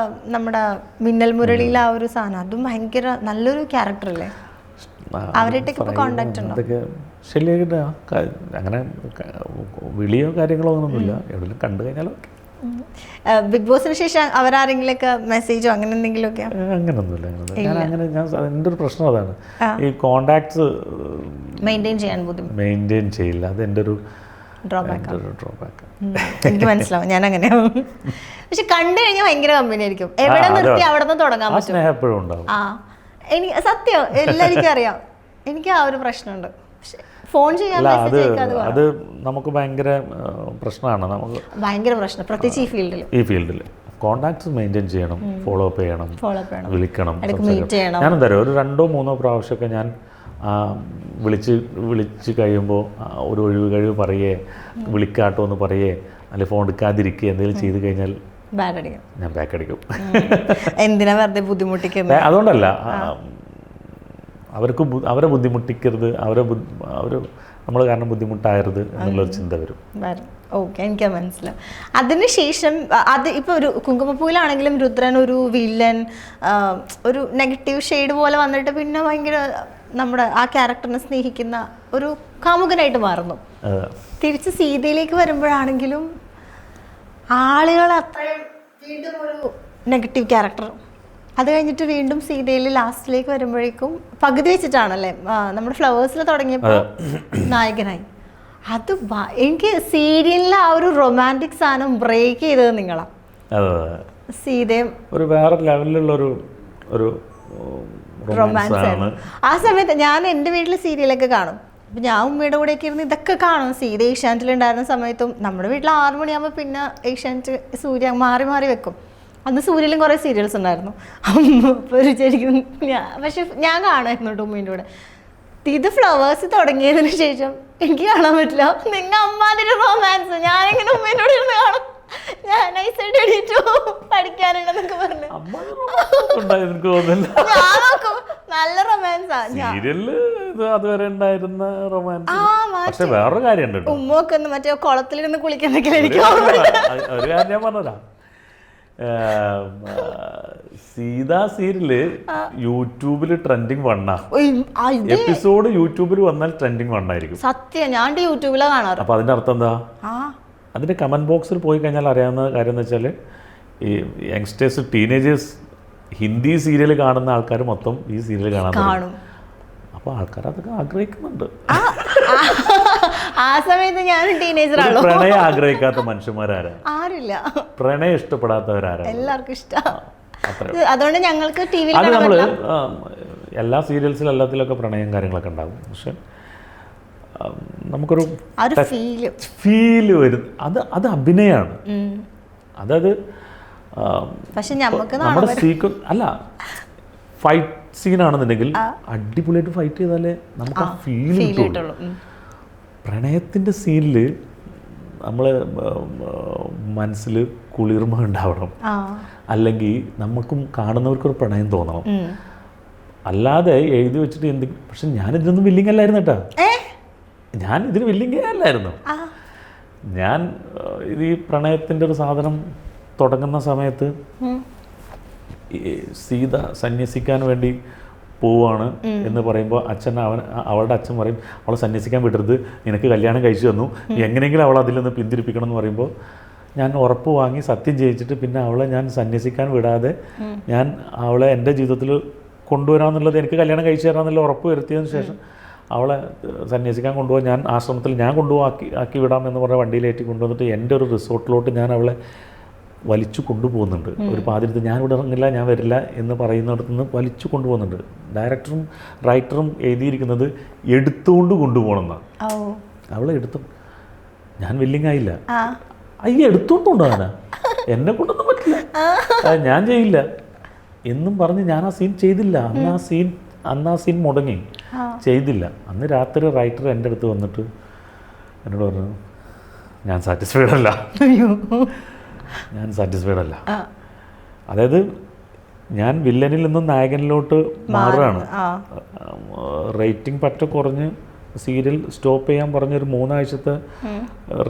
നമ്മുടെ മിന്നൽ മുരളിയിലെ ആ ഒരു സാധനം, അതും ഭയങ്കര നല്ലൊരു ക്യാരക്ടർ അല്ലേ? അവരായിട്ടൊക്കെ ഇപ്പൊ കോണ്ടാക്ട് ഉണ്ടോ? അതൊക്കെ ശല്യമായിട്ട് അങ്ങനെ വിളിയോ കാര്യങ്ങളോ ഒന്നുമില്ല. എവിടെയെങ്കിലും കണ്ടു കഴിഞ്ഞാലോ. ബിഗ് ബോസിന് ശേഷം അവരാരെങ്കിലൊക്കെ മെസ്സേജോ അങ്ങനെ എന്തെങ്കിലുമൊക്കെ? അങ്ങനൊന്നുമില്ല. എൻ്റെ ഒരു പ്രശ്നം അതാണ്, ഈ കോണ്ടാക്ട്സ് മെയിൻറ്റെയിൻ ചെയ്യില്ല. അത് എൻ്റെ ഒരു ഡ്രോബാക്ക്. എനിക്ക് മനസ്സിലാവും, ഞാൻ അങ്ങനെയാവും. പക്ഷെ കണ്ടു കഴിഞ്ഞാൽ ഭയങ്കര കമ്പനി ആയിരിക്കും. എവിടെ നിർത്തി അവിടെ നിന്ന് തുടങ്ങാൻ പറ്റും. സ്നേഹം എപ്പോഴും ഉണ്ടാവും. എനിക്ക് സത്യം എല്ലാവർക്കും അറിയാം. എനിക്ക് ആ ഒരു പ്രശ്നമുണ്ട്. ഫോൺ ചെയ്യാൻ അത് നമുക്ക് ഭയങ്കര പ്രശ്നമാണ്. നമുക്ക് ഭയങ്കര പ്രശ്നം, പ്രത്യേകിച്ച് ഈ ഫീൽഡിൽ കോണ്ടാക്ട്സ് മെയിൻറ്റെയിൻ ചെയ്യണം, ഫോളോ അപ്പ് ചെയ്യണം, വിളിക്കണം. ഞാൻ എന്താ പറയുക, ഒരു 2-3 പ്രാവശ്യമൊക്കെ ഞാൻ വിളിച്ച് കഴിയുമ്പോൾ ഒരു ഒഴിവ് പറയേ, വിളിക്കാട്ടോ എന്ന് പറയേ, അല്ലെങ്കിൽ ഫോൺ എടുക്കാതിരിക്കുക, എന്തെങ്കിലും ചെയ്ത് കഴിഞ്ഞാൽ ഞാൻ ബാക്ക് അടിക്കും. എന്തിനാ വെറുതെ ബുദ്ധിമുട്ടിക്കുന്നത്? അതുകൊണ്ടല്ല, അവരെ ബുദ്ധിമുട്ടിക്കരുത്, നമ്മൾ കാരണം ബുദ്ധിമുട്ടായരുത് എന്നുള്ളൊരു ചിന്ത വരും. ഓക്കെ, എനിക്ക് മനസ്സിലാവും. അതിനുശേഷം അത് ഇപ്പോൾ ഒരു കുങ്കുമപ്പൂവിലാണെങ്കിലും രുദ്രൻ ഒരു വില്ലൻ, ഒരു നെഗറ്റീവ് ഷെയ്ഡ് പോലെ വന്നിട്ട് പിന്നെ ഭയങ്കര നമ്മുടെ ആ ക്യാരക്ടറിനെ സ്നേഹിക്കുന്ന ഒരു കാമുകനായിട്ട് മാറുന്നു. തിരിച്ച് സീതയിലേക്ക് വരുമ്പോഴാണെങ്കിലും ആളുകൾ അത്രയും വീണ്ടും ഒരു നെഗറ്റീവ് ക്യാരക്ടർ. അത് കഴിഞ്ഞിട്ട് വീണ്ടും സീതയിൽ ലാസ്റ്റിലേക്ക് വരുമ്പോഴേക്കും പകുതി വെച്ചിട്ടാണല്ലേ നമ്മുടെ ഫ്ലവേഴ്സിൽ തുടങ്ങിയപ്പോൾ നായകനായി. അത് എനിക്ക് സീരിയലിലെ ആ ഒരു റൊമാൻറ്റിക് സാധനം ബ്രേക്ക് ചെയ്തത് നിങ്ങളാണ്. സീതയും ഒരു വേറെ ലെവലിലുള്ള ഒരു റൊമാൻസ് ആയിരുന്നു ആ സമയത്ത്. ഞാൻ എൻ്റെ വീട്ടിൽ സീരിയലൊക്കെ കാണും. അപ്പം ഞാൻ ഉമ്മയുടെ കൂടെയൊക്കെ ഇരുന്ന് ഇതൊക്കെ കാണും. സീത ഏഷ്യാനെറ്റിലുണ്ടായിരുന്ന സമയത്തും നമ്മുടെ വീട്ടിൽ 6 മണിയാകുമ്പോൾ പിന്നെ ഏഷ്യാനെറ്റ് സൂര്യ മാറി മാറി വെക്കും. അന്ന് സൂര്യയിലും കുറേ സീരിയൽസ് ഉണ്ടായിരുന്നു. അപ്പോൾ ഒരു ശരിക്കും പക്ഷെ ഞാൻ കാണുമായിരുന്നു കേട്ടോ ഉമ്മേൻ്റെ കൂടെ. ഇത് ഫ്ലവേഴ്സ് തുടങ്ങിയതിന് ശേഷം എനിക്ക് കാണാൻ പറ്റില്ല. നിങ്ങൾ അമ്മാതിരി റൊമാൻസ് ഞാനിങ്ങനെ ഉമ്മേൻ്റെ കൂടെ ഇരുന്ന് കാണും. ഞാൻ നൈസായിട്ട് എണീറ്റു പഠിക്കാനുണ്ടെന്നൊക്കെ പറഞ്ഞു. ഞാൻ നോക്കും, നല്ല റൊമാൻസാ. അതുവരെ ഉണ്ടായിരുന്ന റൊമാൻസ്. പക്ഷെ വേറൊരു കാര്യമുണ്ട്, ഉമ്മൊക്കെ ഒന്ന് മറ്റേ കുളത്തിലിരുന്ന് കുളിക്കുന്നൊക്കെ എനിക്ക് ഒരു കാര്യം ഞാൻ പറഞ്ഞതാ. സീതാ സീരിയല് യൂട്യൂബിൽ ട്രെൻഡിങ് 1 എപ്പിസോഡ് യൂട്യൂബിൽ വന്നാൽ ട്രെൻഡിങ് 1 ആയിരിക്കും. സത്യം, ഞാൻ യൂട്യൂബിലാ കാണാറ്. അപ്പൊ അതിന്റെ അർത്ഥം എന്താ? അതിന്റെ കമന്റ് ബോക്സിൽ പോയി കഴിഞ്ഞാൽ അറിയാവുന്ന കാര്യം എന്ന് വെച്ചാൽ, ഈ യങ്സ്റ്റേഴ്സ്, ടീനേജേഴ്സ് ഹിന്ദി സീരിയൽ കാണുന്ന ആൾക്കാർ മൊത്തം ഈ സീരിയൽ കാണും. അപ്പോൾ ആൾക്കാർ അതൊക്കെ ആഗ്രഹിക്കുന്നുണ്ട്. ആ സമയത്ത് ഞാൻ ടീനേജറാണോ? പ്രണയം ആഗ്രഹിക്കാത്ത മനുഷ്യന്മാരാരാ? ആരില്ല. പ്രണയം ഇഷ്ടപ്പെടാത്തവരാരാ? എല്ലാവർക്കും ഇഷ്ടം. അതുകൊണ്ട് ഞങ്ങൾക്ക് ടി വിയിൽ അത് നമ്മൾ എല്ലാ സീരിയൽസിലും എല്ലാത്തിലൊക്കെ പ്രണയം കാര്യങ്ങളൊക്കെ ഉണ്ടാകും. പക്ഷെ നമുക്കൊരു ഫീല് വരും. അത് അഭിനയമാണ്. അതായത് നമ്മുടെ സീക്വൻസ് അല്ല, ഫൈറ്റ് സീനാണെന്നുണ്ടെങ്കിൽ അടിപൊളിയായിട്ട് ഫൈറ്റ് ചെയ്താലേ നമുക്ക് ആ ഫീൽ കിട്ടുള്ളൂ. പ്രണയത്തിൻ്റെ സീനിൽ നമ്മൾ മനസ്സിൽ കുളിർമ ഉണ്ടാവണം, അല്ലെങ്കിൽ നമുക്കും കാണുന്നവർക്കൊരു പ്രണയം തോന്നണം. അല്ലാതെ എഴുതി വെച്ചിട്ട് എന്തെങ്കിലും. പക്ഷെ ഞാനിതൊന്നും വില്ലിങ് അല്ലായിരുന്നു കേട്ടോ. ഞാൻ ഇതിന് വില്ലിങ്ങേ അല്ലായിരുന്നു. ഞാൻ ഇത് ഈ പ്രണയത്തിൻ്റെ ഒരു സാധനം തുടങ്ങുന്ന സമയത്ത് സീത സന്യസിക്കാൻ വേണ്ടി പോവാണ് എന്ന് പറയുമ്പോൾ അവളുടെ അച്ഛൻ പറയും, അവളെ സന്യസിക്കാൻ വിടരുത്, നിനക്ക് കല്യാണം കഴിച്ചു തന്നു, എങ്ങനെയെങ്കിലും അവൾ അതിൽ നിന്ന് പിന്തിരിപ്പിക്കണം എന്ന് പറയുമ്പോൾ ഞാൻ ഉറപ്പ് വാങ്ങി സത്യം ചെയ്യിച്ചിട്ട് പിന്നെ അവളെ ഞാൻ സന്യസിക്കാൻ വിടാതെ ഞാൻ അവളെ എൻ്റെ ജീവിതത്തിൽ കൊണ്ടുവരാമെന്നുള്ളത്, എനിക്ക് കല്യാണം കഴിച്ചു തരാമെന്നുള്ള ഉറപ്പ് വരുത്തിയതിന് ശേഷം അവളെ സന്യസിക്കാൻ കൊണ്ടുപോകാൻ ഞാൻ ആശ്രമത്തിൽ ഞാൻ ആക്കി വിടാമെന്ന് പറഞ്ഞ വണ്ടിയിലേറ്റി കൊണ്ടുവന്നിട്ട് എൻ്റെ ഒരു റിസോർട്ടിലോട്ട് ഞാൻ അവളെ വലിച്ചു കൊണ്ടുപോകുന്നുണ്ട്. ഒരു പാതിരത്ത് ഞാൻ ഇവിടെ ഇറങ്ങില്ല, ഞാൻ വരില്ല എന്ന് പറയുന്നിടത്ത് നിന്ന് വലിച്ചു കൊണ്ടുപോകുന്നുണ്ട്. ഡയറക്ടറും റൈറ്ററും എഴുതിയിരിക്കുന്നത് എടുത്തുകൊണ്ട് കൊണ്ടുപോകണമെന്നാണ്. അവളെ എടുത്തു. ഞാൻ വില്ലിങ് ആയില്ല. എടുത്തോണ്ട് കൊണ്ടുപോകാനാ, എന്നെ കൊണ്ടൊന്നും പറ്റില്ല, ഞാൻ ചെയ്യില്ല എന്നും പറഞ്ഞ് ഞാൻ ആ സീൻ ചെയ്തില്ല. അന്ന് ആ സീൻ മുടങ്ങി, ചെയ്തില്ല. അന്ന് രാത്രി റൈറ്റർ എൻ്റെ അടുത്ത് വന്നിട്ട് എന്നോട് പറഞ്ഞു ഞാൻ സാറ്റിസ്ഫൈഡ് അല്ല, അയ്യോ. ഞാൻ സാറ്റിസ്ഫൈഡ് അല്ല. അതായത് ഞാൻ വില്ലനിൽ നിന്നും നായകനിലോട്ട് മാറുകയാണ്. റേറ്റിംഗ് പറ്റ കുറഞ്ഞ് സീരിയൽ സ്റ്റോപ്പ് ചെയ്യാൻ പറഞ്ഞൊരു 3 ആഴ്ചത്തെ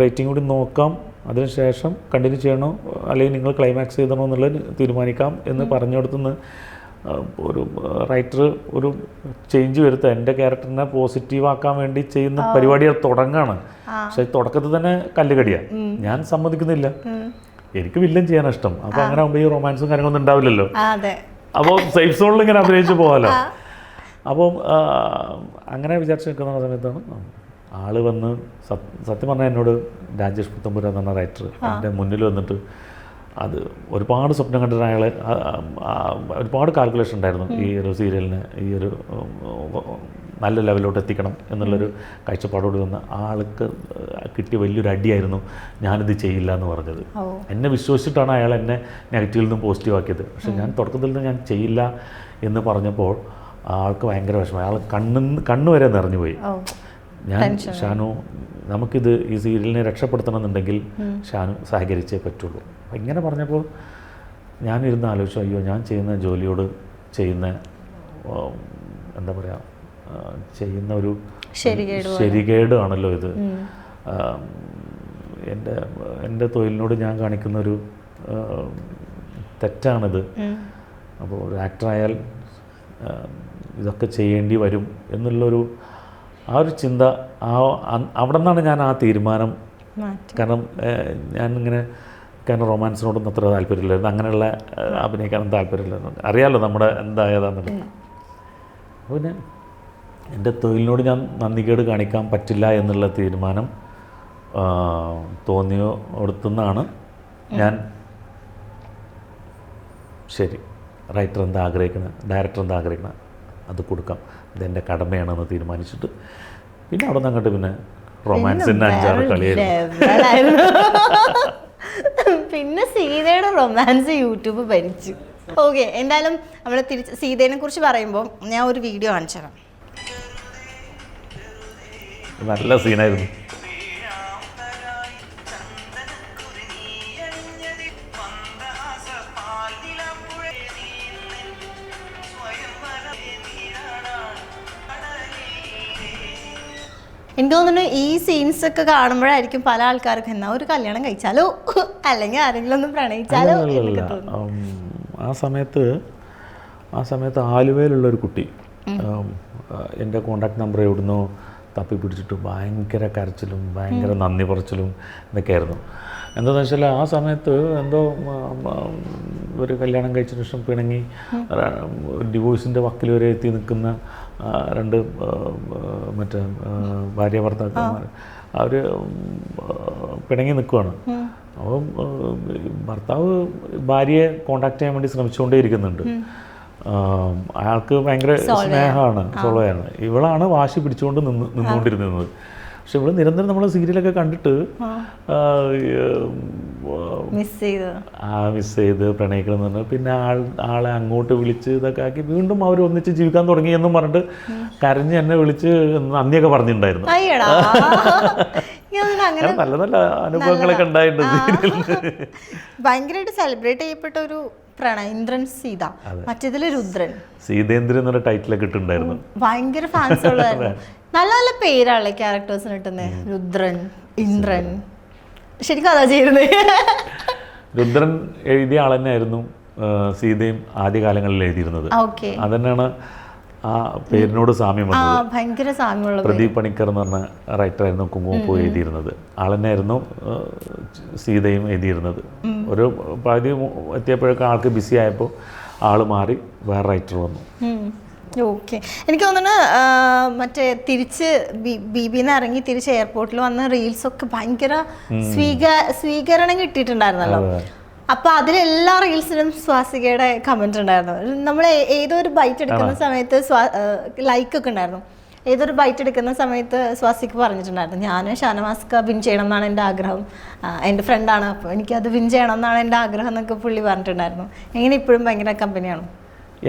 റേറ്റിംഗ് കൂടി നോക്കാം, അതിനുശേഷം കണ്ടിന്യൂ ചെയ്യണോ അല്ലെങ്കിൽ നിങ്ങൾ ക്ലൈമാക്സ് ചെയ്തണോ എന്നുള്ളത് തീരുമാനിക്കാം എന്ന് പറഞ്ഞിടത്തുനിന്ന് ഒരു റൈറ്റർ ഒരു ചേഞ്ച് വരുത്തുക, എൻ്റെ ക്യാരക്ടറിനെ പോസിറ്റീവാക്കാൻ വേണ്ടി ചെയ്യുന്ന പരിപാടികൾ തുടങ്ങാണ്. പക്ഷെ തുടക്കത്തിൽ തന്നെ കല്ലുകടിയാണ്. ഞാൻ സമ്മതിക്കുന്നില്ല, എനിക്ക് വില്ലൻ ചെയ്യാൻ ഇഷ്ടം. അപ്പോൾ അങ്ങനെ ആകുമ്പോൾ ഈ റൊമാൻസും കാര്യങ്ങളൊന്നും ഉണ്ടാവില്ലല്ലോ. അപ്പോൾ സേഫ് സോണിൽ ഇങ്ങനെ അഭിനയിച്ച് പോകാമല്ലോ. അപ്പോൾ അങ്ങനെ വിചാരിച്ച് നിൽക്കുന്ന സമയത്താണ് ആൾ വന്ന് സത്യം പറഞ്ഞാൽ എന്നോട് രാജേഷ് പുത്തമ്പുര എന്ന് പറഞ്ഞ റൈറ്റർ എൻ്റെ മുന്നിൽ വന്നിട്ട് അത് ഒരുപാട് സ്വപ്നം കണ്ടിട്ട് അയാൾ ഒരുപാട് കാൽക്കുലേഷൻ ഉണ്ടായിരുന്നു ഈ ഒരു സീരിയലിന് ഈ ഒരു നല്ല ലെവലിലോട്ട് എത്തിക്കണം എന്നുള്ളൊരു കാഴ്ചപ്പാടോട് വന്ന ആൾക്ക് കിട്ടിയ വലിയൊരു അടിയായിരുന്നു ഞാനിത് ചെയ്യില്ല എന്ന് പറഞ്ഞത്. എന്നെ വിശ്വസിച്ചിട്ടാണ് അയാൾ എന്നെ നെഗറ്റീവിൽ നിന്നും പോസിറ്റീവ് ആക്കിയത്. പക്ഷേ ഞാൻ തുടക്കത്തിൽ നിന്ന് ഞാൻ ചെയ്യില്ല എന്ന് പറഞ്ഞപ്പോൾ ആൾക്ക് ഭയങ്കര വിഷമം. അയാൾ കണ്ണ് വരെ നിറഞ്ഞുപോയി. ഞാൻ ഷാനു നമുക്കിത് ഈ സീരിയലിനെ രക്ഷപ്പെടുത്തണമെന്നുണ്ടെങ്കിൽ ഷാനു സഹകരിച്ചേ പറ്റുള്ളൂ. അപ്പം ഇങ്ങനെ പറഞ്ഞപ്പോൾ ഞാനിരുന്ന് ആലോചിച്ചു, അയ്യോ ഞാൻ ചെയ്യുന്ന ജോലിയോട് ചെയ്യുന്ന എന്താ പറയുക ചെയ്യുന്ന ഒരു ശരികേടാണല്ലോ ഇത്. എൻ്റെ തൊഴിലിനോട് ഞാൻ കാണിക്കുന്ന ഒരു തെറ്റാണിത്. അപ്പോൾ ഒരു ആക്ടറായാൽ ഇതൊക്കെ ചെയ്യേണ്ടി വരും എന്നുള്ളൊരു ആ ഒരു ചിന്ത അവിടെ നിന്നാണ് ഞാൻ ആ തീരുമാനം. കാരണം കാരണം റൊമാൻസിനോടൊന്നും അത്ര താല്പര്യമില്ലായിരുന്നു, അങ്ങനെയുള്ള അഭിനയിക്കാനും താല്പര്യമില്ലായിരുന്നു. അറിയാമല്ലോ നമ്മുടെ എന്തായതാന്നുള്ളത്. അപ്പോൾ പിന്നെ എൻ്റെ തൊഴിലിനോട് ഞാൻ നന്ദികേട് കാണിക്കാൻ പറ്റില്ല എന്നുള്ള തീരുമാനം തോന്നിയോടത്തുനിന്നാണ് ഞാൻ ശരി റൈറ്റർ എന്താ ആഗ്രഹിക്കണം, ഡയറക്ടർ എന്താ ആഗ്രഹിക്കണം അത് കൊടുക്കാം, ഇതെൻ്റെ കടമയാണെന്ന് തീരുമാനിച്ചിട്ട് പിന്നെ അവിടെ നിന്ന് അങ്ങോട്ട് പിന്നെ റൊമാൻസിൻ്റെ 5-6 കളിയായിരുന്നു. പിന്നെ സീതയുടെ റൊമാൻസ് യൂട്യൂബ് ഭരിച്ചു. ഓക്കെ, എന്തായാലും നമ്മൾ തിരിച്ച് സീതേനെ കുറിച്ച് പറയുമ്പോൾ ഞാൻ ഒരു വീഡിയോ കാണിച്ചു തരാം. നല്ല സീനായിരുന്നു. എനിക്ക് തോന്നുന്നു ഈ സീൻസ് ഒക്കെ കാണുമ്പോഴായിരിക്കും പല ആൾക്കാർക്കും എന്നാ ഒരു കല്യാണം കഴിച്ചാലോ അല്ലെങ്കിൽ ആരെങ്കിലും ഒന്ന് പ്രണയിച്ചാലോ. ആ സമയത്ത് ആലുവയിലുള്ളൊരു കുട്ടി എൻ്റെ കോണ്ടാക്ട് നമ്പർ എവിടുന്നോ തപ്പി പിടിച്ചിട്ട് ഭയങ്കര കരച്ചിലും ഭയങ്കര നന്ദി പറച്ചിലും ഇതൊക്കെയായിരുന്നു. എന്താണെന്ന് വെച്ചാൽ ആ സമയത്ത് എന്തോ ഒരു കല്യാണം കഴിച്ചതിന് ശേഷം പിണങ്ങി ഡിവോഴ്സിൻ്റെ വക്കിൽ വരെ എത്തി നിൽക്കുന്ന 2 മറ്റേ ഭാര്യ ഭർത്താക്കന്മാർ അവർ പിണങ്ങി നിൽക്കുകയാണ്. അപ്പം ഭർത്താവ് ഭാര്യയെ കോണ്ടാക്ട് ചെയ്യാൻ വേണ്ടി ശ്രമിച്ചുകൊണ്ടേ ഇരിക്കുന്നുണ്ട്. അയാൾക്ക് ഭയങ്കര സ്നേഹമാണ്, സോളോയാണ്. ഇവളാണ് വാശി പിടിച്ചുകൊണ്ട് നിന്നുകൊണ്ടിരുന്നത്. പക്ഷെ ഇവിടെ നിരന്തരം നമ്മൾ സീരിയലൊക്കെ കണ്ടിട്ട് മിസ് ചെയ്ത് പ്രണയിക്കണം എന്ന് പറഞ്ഞാൽ പിന്നെ ആളെ അങ്ങോട്ട് വിളിച്ച് ഇതൊക്കെ ആക്കി വീണ്ടും അവർ ഒന്നിച്ച് ജീവിക്കാൻ തുടങ്ങി എന്നും പറഞ്ഞിട്ട് കരഞ്ഞ് എന്നെ വിളിച്ച് നന്ദിയൊക്കെ പറഞ്ഞിട്ടുണ്ടായിരുന്നു. നല്ല നല്ല അനുഭവങ്ങളൊക്കെ ഉണ്ടായിട്ടുണ്ട് സീരിയലിൽ. ഭയങ്കരമായിട്ട് സെലിബ്രേറ്റ് ചെയ്യപ്പെട്ട ഒരു ഇന്ദ്രൻ സീത, മറ്റേതില് രുദ്രൻ. സീതേന്ദ്രൻ എന്നൊരു ടൈറ്റിലൊക്കെ ഇട്ടുണ്ടായിരുന്നു. ഭയങ്കര ഫാൻസ് ഉള്ളതായിരുന്നു. നല്ല നല്ല പേരാണല്ലേ ക്യാരക്ടേഴ്സിന് കിട്ടുന്നത്. രുദ്രൻ, ഇന്ദ്രൻ, ശരിക്കും അതാ ചെയ്യുന്നത്. രുദ്രൻ എഴുതിയ ആൾ തന്നെയായിരുന്നു സീതയും ആദ്യകാലങ്ങളിൽ എഴുതിയിരുന്നത്. അതന്നെയാണ് ആ പേരിനോട് സാമ്യം വന്നത്. ഭയങ്കര സാമ്യമുള്ള പ്രദീപ് പണിക്കർ എന്ന് പറഞ്ഞ റൈറ്ററായിരുന്നു കുങ്കുമപ്പൂ എഴുതിയിരുന്നത്. ആൾ തന്നെയായിരുന്നു സീതയും എഴുതിയിരുന്നത്. ഒരു പകുതി എത്തിയപ്പോഴൊക്കെ ആൾക്ക് ബിസി ആയപ്പോൾ ആൾ മാറി വേറെ റൈറ്റർ വന്നു. ഓക്കെ, എനിക്ക് തോന്നുന്നു മറ്റേ തിരിച്ച് ബിബിന്ന് ഇറങ്ങി തിരിച്ച് എയർപോർട്ടിൽ വന്ന റീൽസൊക്കെ ഭയങ്കര സ്വീകരണം കിട്ടിയിട്ടുണ്ടായിരുന്നല്ലോ. അപ്പൊ അതിലെല്ലാ റീൽസിനും സ്വാസികയുടെ കമന്റ് ഉണ്ടായിരുന്നു. നമ്മൾ ഏതോ ഒരു ബൈറ്റ് എടുക്കുന്ന സമയത്ത് ലൈക്ക് ഒക്കെ ഉണ്ടായിരുന്നു. ഏതൊരു ബൈറ്റ് എടുക്കുന്ന സമയത്ത് സ്വാസിക്ക് പറഞ്ഞിട്ടുണ്ടായിരുന്നു, ഞാൻ ഷാനവാസ്ക വിൻ ചെയ്യണം എന്നാണ് എൻ്റെ ആഗ്രഹം, എൻ്റെ ഫ്രണ്ടാണ്, അപ്പോൾ എനിക്കത് വിൻ ചെയ്യണം എന്നാണ് എൻ്റെ ആഗ്രഹം എന്നൊക്കെ പുള്ളി പറഞ്ഞിട്ടുണ്ടായിരുന്നു. എങ്ങനെ ഇപ്പോഴും ഭയങ്കര കമ്പനിയാണോ?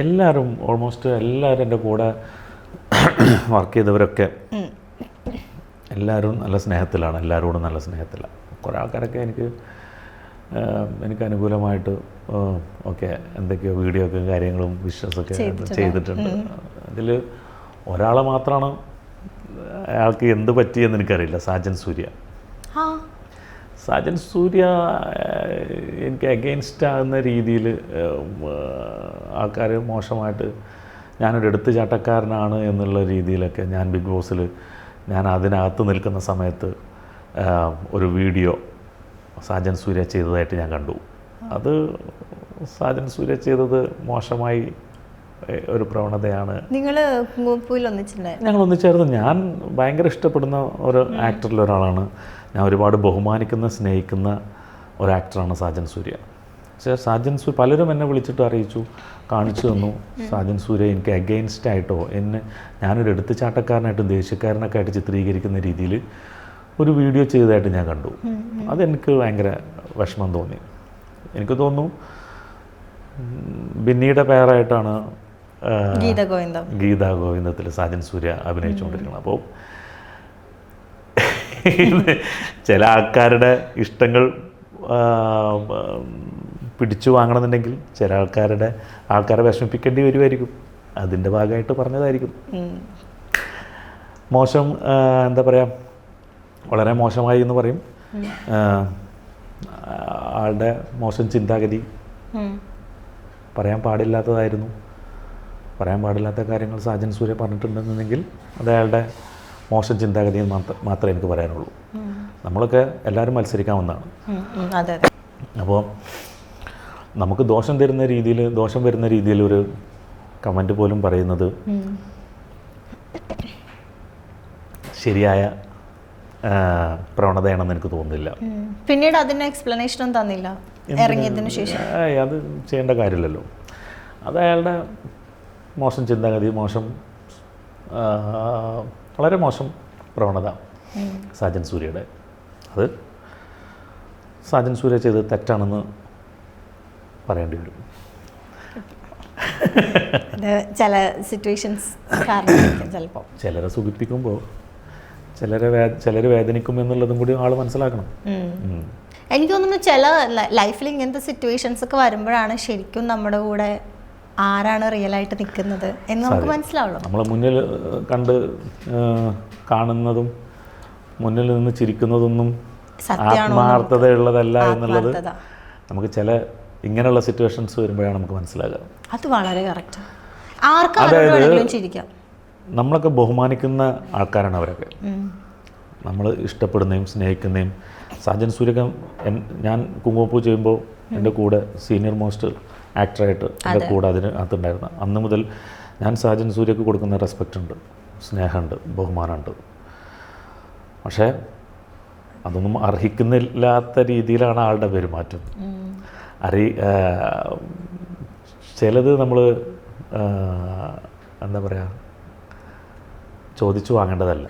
എല്ലാവരും ഓൾമോസ്റ്റ് എല്ലാവരും എൻ്റെ കൂടെ വർക്ക് ചെയ്തവരൊക്കെ എല്ലാവരും നല്ല സ്നേഹത്തിലാണ്, എല്ലാവരോടും നല്ല സ്നേഹത്തിലാണ്. കുറേ ആൾക്കാരൊക്കെ എനിക്ക് അനുകൂലമായിട്ട് ഓക്കെ എന്തൊക്കെയോ വീഡിയോ ഒക്കെ കാര്യങ്ങളും വിഷസൊക്കെ ചെയ്തിട്ടുണ്ട്. അതിൽ ഒരാളെ മാത്രമാണ് അയാൾക്ക് എന്ത് പറ്റിയെന്ന് എനിക്കറിയില്ല, സാജൻ സൂര്യ. സാജൻ സൂര്യ എനിക്ക് അഗെയിൻസ്റ്റ് ആകുന്ന രീതിയിൽ ആൾക്കാർ മോശമായിട്ട് ഞാനൊരു എടുത്തുചാട്ടക്കാരനാണ് എന്നുള്ള രീതിയിലൊക്കെ ഞാൻ ബിഗ് ബോസിൽ ഞാൻ അതിനകത്ത് നിൽക്കുന്ന സമയത്ത് ഒരു വീഡിയോ സാജൻ സൂര്യ ചെയ്തതായിട്ട് ഞാൻ കണ്ടു. അത് സാജൻ സൂര്യ ചെയ്തത് മോശമായി ഒരു പ്രവണതയാണ്. നിങ്ങൾ ഒന്നിച്ചിട്ടുണ്ടായിരുന്നു? ഞങ്ങൾ ഒന്നിച്ചായിരുന്നു. ഞാൻ ഭയങ്കര ഇഷ്ടപ്പെടുന്ന ഒരു ആക്ടറിൽ ഒരാളാണ്. ഞാൻ ഒരുപാട് ബഹുമാനിക്കുന്ന സ്നേഹിക്കുന്ന ഒരു ആക്ടറാണ് സാജൻ സൂര്യ. പക്ഷേ സാജൻ സൂര്യ പലരും എന്നെ വിളിച്ചിട്ട് അറിയിച്ചു, കാണിച്ചു തന്നു, സാജൻ സൂര്യ എനിക്ക് അഗെയിൻസ്റ്റ് ആയിട്ടോ ഞാനൊരു എടുത്തുചാട്ടക്കാരനായിട്ടും ദേഷ്യക്കാരനൊക്കെ ആയിട്ട് ചിത്രീകരിക്കുന്ന രീതിയിൽ ഒരു വീഡിയോ ചെയ്തതായിട്ട് ഞാൻ കണ്ടു. അതെനിക്ക് ഭയങ്കര വിഷമം തോന്നി. എനിക്ക് തോന്നുന്നു ബിന്നിയുടെ പേരായിട്ടാണ് ഗീതാ ഗോവിന്ദത്തിൽ സാജൻ സൂര്യ അഭിനയിച്ചുകൊണ്ടിരിക്കുന്നത്. അപ്പോൾ ചില ആൾക്കാരുടെ ഇഷ്ടങ്ങൾ പിടിച്ചു വാങ്ങണമെന്നുണ്ടെങ്കിൽ ചില ആൾക്കാരെ വിഷമിപ്പിക്കേണ്ടി വരുമായിരിക്കും. അതിൻ്റെ ഭാഗമായിട്ട് പറഞ്ഞതായിരിക്കും. മോശം എന്താ പറയുക, വളരെ മോശമായി എന്ന് പറയും. ആളുടെ മോശം ചിന്താഗതി പറയാൻ പാടില്ലാത്തതായിരുന്നു. പറയാൻ പാടില്ലാത്ത കാര്യങ്ങൾ സാജൻ സൂര്യ പറഞ്ഞിട്ടുണ്ടെന്നുണ്ടെങ്കിൽ അത് അയാളുടെ മോശം ചിന്താഗതി മാത്രമേ എനിക്ക് പറയാനുള്ളൂ. നമ്മളൊക്കെ എല്ലാവരും മത്സരിക്കാവുന്നതാണ്. അപ്പോൾ നമുക്ക് ദോഷം വരുന്ന രീതിയിൽ ഒരു കമൻറ്റ് പോലും പറയുന്നത് ശരിയായ പ്രവണതയാണെന്ന് എനിക്ക് തോന്നുന്നില്ല. പിന്നീട് അതിന് എക്സ്പ്ലനേഷനും തന്നില്ല ഇറങ്ങിയതിനു ശേഷം. അത് ചെയ്യേണ്ട കാര്യമില്ലല്ലോ. അത് അയാളുടെ മോശം ചിന്താഗതി, വളരെ മോശം പ്രവണത സാജൻ സൂര്യയുടെ. അത് സാജൻ സൂര്യ ചെയ്തത് തെറ്റാണെന്ന് പറയേണ്ടി വരും. ചില സിറ്റുവേഷൻസ് കാരണം ചിലപ്പോൾ ചിലരെ സുഖിപ്പിക്കുമ്പോൾ ചിലർ വേദനിക്കും എന്നുള്ളതും കൂടി ആൾ മനസ്സിലാക്കണം. എനിക്ക് തോന്നുന്നു ചില ലൈഫിൽ ഇങ്ങനത്തെ സിറ്റുവേഷൻസ് ഒക്കെ വരുമ്പോഴാണ് ശരിക്കും നമ്മുടെ കൂടെ ആരാണ് റിയൽ ആയിട്ട് നിൽക്കുന്നത് എന്ന് നമുക്ക് മനസ്സിലാവുള്ളൂ. നമ്മൾ മുന്നിൽ കാണുന്നതും മുന്നിൽ നിന്ന് ചിരിക്കുന്നതൊന്നും ആത്മാർത്ഥതയുള്ളതല്ല എന്നുള്ളത് നമുക്ക് ചില ഇങ്ങനെയുള്ള സിറ്റുവേഷൻസ് വരുമ്പോഴാണ് നമുക്ക് മനസ്സിലാകുക. അത് വളരെ കറക്റ്റ്. ആർക്കും ചിരിക്കാം. നമ്മളൊക്കെ ബഹുമാനിക്കുന്ന ആൾക്കാരാണ് അവരൊക്കെ. നമ്മൾ ഇഷ്ടപ്പെടുന്നതും സ്നേഹിക്കുന്നതും. സാജൻ സൂര്യ ഞാൻ കുങ്കുമപ്പൂ ചെയ്യുമ്പോൾ എൻ്റെ കൂടെ സീനിയർ മോസ്റ്റ് ആക്ടറായിട്ട് എൻ്റെ കൂടെ അതിനകത്തുണ്ടായിരുന്നു. അന്ന് മുതൽ ഞാൻ സാജൻ സൂര്യക്ക് കൊടുക്കുന്ന റെസ്പെക്റ്റ് ഉണ്ട്, സ്നേഹമുണ്ട്, ബഹുമാനമുണ്ട്. പക്ഷേ അതൊന്നും അർഹിക്കുന്നില്ലാത്ത രീതിയിലാണ് ആളുടെ പെരുമാറ്റം. ചിലത് നമ്മൾ എന്താ പറയുക, ചോദിച്ചു വാങ്ങേണ്ടതല്ല.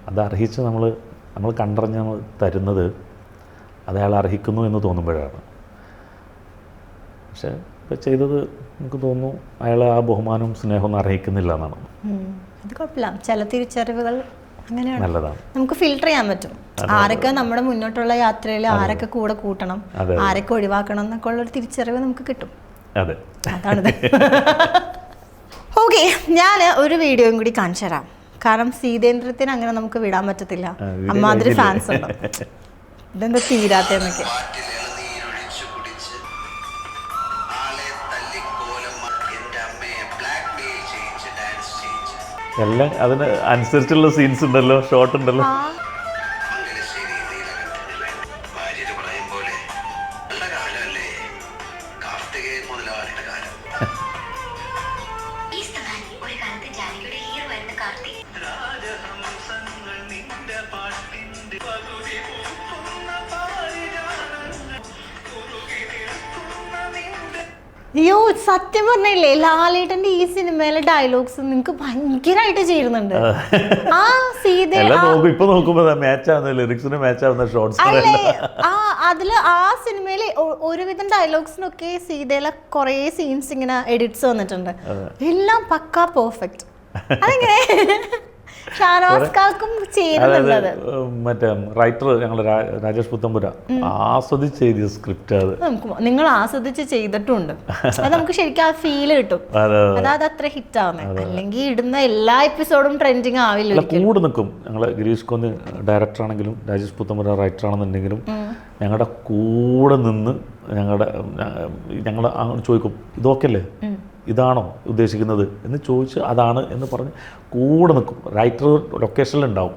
അത് അർഹിച്ച് നമ്മൾ കണ്ടറിഞ്ഞ് തരുന്നത് അത് അയാൾ അർഹിക്കുന്നു എന്ന് തോന്നുമ്പോഴാണ്. പക്ഷേ ഇപ്പോൾ ചെയ്തത് നമുക്ക് തോന്നുന്നു അയാൾ ആ ബഹുമാനവും സ്നേഹമൊന്നും അർഹിക്കുന്നില്ല എന്നാണ്. അത് കുഴപ്പമില്ല. ചില തിരിച്ചറിവുകൾ അങ്ങനെയാണ്, നല്ലതാണ്. നമുക്ക് ഫിൽട്ടർ ചെയ്യാൻ പറ്റും. ആരൊക്കെ നമ്മുടെ മുന്നോട്ടുള്ള യാത്രയിൽ ആരൊക്കെ കൂടെ കൂട്ടണം, ആരൊക്കെ ഒഴിവാക്കണം എന്നൊക്കെ ഉള്ളൊരു തിരിച്ചറിവ് നമുക്ക് കിട്ടും. അതെ, അതാണിത്. ഓക്കെ, ഞാൻ ഒരു വീഡിയോയും കൂടി കാണിച്ചു തരാം. കാരണം സീതേന്ദ്രത്തിന് അങ്ങനെ നമുക്ക് വിടാൻ പറ്റത്തില്ല, അമ്മാതിരി ഫാൻസ് ഉണ്ട്. ഇതെന്താ തീരാത്തെന്നൊക്കെ. എല്ലാം അതിന് അനുസരിച്ചുള്ള സീൻസ് ഉണ്ടല്ലോ, ഷോട്ട് ഉണ്ടല്ലോ. അയ്യോ, സത്യം പറഞ്ഞില്ലേ, ലാലേട്ടന്റെ ഈ സിനിമയിലെ ഡയലോഗ്സ് നിങ്ങൾക്ക് ഭയങ്കരമായിട്ട് ചേരുന്നുണ്ട്. ആ അതില് ആ സിനിമയിലെ ഒരുവിധം ഡയലോഗ്സിനൊക്കെ സീതയിലെ കുറെ സീൻസ് ഇങ്ങനെ എഡിറ്റ്സ് വന്നിട്ടുണ്ട്. എല്ലാം പക്കാ പെർഫെക്റ്റ്. അതെങ്ങനെ ഷാനവാസ്കാർക്കും അതായത് മറ്റേ റൈറ്റർ ഞങ്ങൾ രാജേഷ് പുത്തമ്പുര ആസ്വദിച്ച് എഴുതിയ സ്ക്രിപ്റ്റ് അത് നിങ്ങൾ ആസ്വദിച്ച് ചെയ്തിട്ടുണ്ട്. അത് നമുക്ക് ശരിക്കും ആ ഫീൽ കിട്ടും. അതായത് അത്ര ഹിറ്റ് ആവുന്നത്. അല്ലെങ്കിൽ ഇടുന്ന എല്ലാ എപ്പിസോഡും ട്രെൻഡിങ് ആവില്ല. കൂടെ നിൽക്കും. ഞങ്ങൾ ഗിരീഷ് കോന്ത് ഡയറക്ടർ ആണെങ്കിലും രാജേഷ് പുത്തമ്പുര റൈറ്റർ ആണെന്നുണ്ടെങ്കിലും ഞങ്ങളുടെ കൂടെ നിന്ന് ഞങ്ങൾ ചോദിക്കും ഇതൊക്കെ അല്ലേ, ഇതാണോ ഉദ്ദേശിക്കുന്നത് എന്ന് ചോദിച്ച് അതാണ് എന്ന് പറഞ്ഞ് കൂടെ നിൽക്കും. റൈറ്റർ ലൊക്കേഷനിലുണ്ടാവും,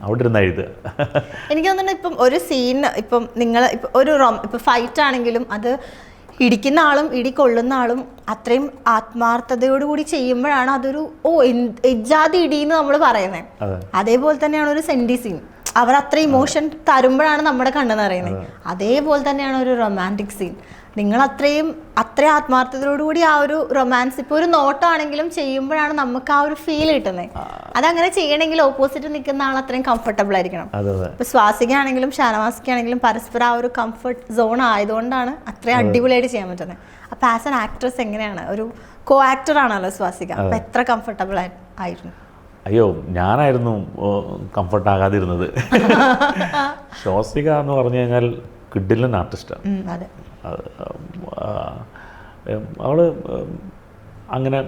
അവിടെ ഇരുന്ന് എഴുതുക. എനിക്ക് തോന്നുന്നു ഇപ്പം ഒരു സീൻ ഇപ്പം നിങ്ങൾ ഇപ്പം ഫൈറ്റ് ആണെങ്കിലും അത് ഇടിക്കുന്ന ആളും ഇടികൊള്ളുന്ന ആളും അത്രയും ആത്മാർത്ഥതയോടുകൂടി ചെയ്യുമ്പോഴാണ് അതൊരു എജ്ജാതി ഇടിയെന്ന് നമ്മൾ പറയുന്നത്. അതേപോലെ തന്നെയാണ് ഒരു സെൻറ്റി സീൻ. അവർ അത്ര ഇമോഷൻ തരുമ്പോഴാണ് നമ്മുടെ കണ്ണ് നിറയുന്നത്. അതേപോലെ തന്നെയാണ് ഒരു റൊമാൻറ്റിക് സീൻ. നിങ്ങൾ അത്രയും ആത്മാർത്ഥതയോടുകൂടി ആ ഒരു റൊമാൻസ് ഇപ്പോൾ ഒരു നോട്ടാണെങ്കിലും ചെയ്യുമ്പോഴാണ് നമുക്ക് ആ ഒരു ഫീൽ കിട്ടുന്നത്. അതങ്ങനെ ചെയ്യണമെങ്കിൽ ഓപ്പോസിറ്റ് നിൽക്കുന്ന ആൾ അത്രയും കംഫർട്ടബിൾ ആയിരിക്കണം. ഇപ്പൊ സ്വാസിക ആണെങ്കിലും ഷാനവാസിക ആണെങ്കിലും പരസ്പരം ആ ഒരു കംഫർട്ട് സോൺ ആയതുകൊണ്ടാണ് അത്രയും അടിപൊളിയായിട്ട് ചെയ്യാൻ പറ്റുന്നത്. അപ്പൊ ആസ് ആൻ ആക്ട്രസ് എങ്ങനെയാണ്? ഒരു കോ ആക്ടർ ആണല്ലോ സ്വാസിക, അപ്പൊ എത്ര കംഫർട്ടബിൾ ആയിരുന്നു? അയ്യോ, ഞാനായിരുന്നു കംഫർട്ട് ആകാതിരുന്നത്. സ്വാസിക എന്ന് പറഞ്ഞു കഴിഞ്ഞാൽ കിഡിലൻ ആർട്ടിസ്റ്റാണ്. അവള് അങ്ങനെ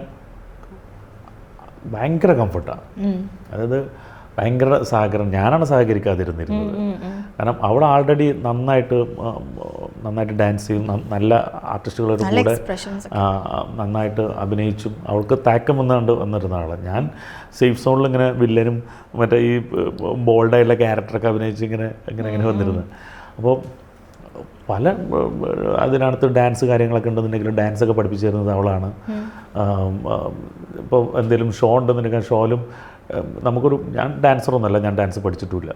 ഭയങ്കര കംഫർട്ടാണ്. അതായത് ഭയങ്കര സഹകരണം. ഞാനാണ് സഹകരിക്കാതിരുന്നിരുന്നത്. കാരണം അവൾ ആൾറെഡി നന്നായിട്ട് ഡാൻസ് ചെയ്യും, നല്ല ആർട്ടിസ്റ്റുകളുടെ കൂടെ നന്നായിട്ട് അഭിനയിച്ചും അവൾക്ക് താക്കം വന്നിരുന്ന ആളാണ്. ഞാൻ സേഫ് സോണിൽ ഇങ്ങനെ വില്ലനും മറ്റേ ഈ ബോൾഡായിട്ടുള്ള ക്യാരക്ടറൊക്കെ അഭിനയിച്ച് ഇങ്ങനെ വന്നിരുന്നത്. അപ്പോൾ പല അതിനകത്ത് ഡാൻസ് കാര്യങ്ങളൊക്കെ ഉണ്ടെന്നുണ്ടെങ്കിൽ ഡാൻസൊക്കെ പഠിപ്പിച്ചു തരുന്നത് അവളാണ്. ഇപ്പോൾ എന്തെങ്കിലും ഷോ ഉണ്ടെന്നുണ്ടെങ്കിൽ ഷോയിലും ഞാൻ ഡാൻസറൊന്നുമല്ല, ഞാൻ ഡാൻസ് പഠിച്ചിട്ടുമില്ല.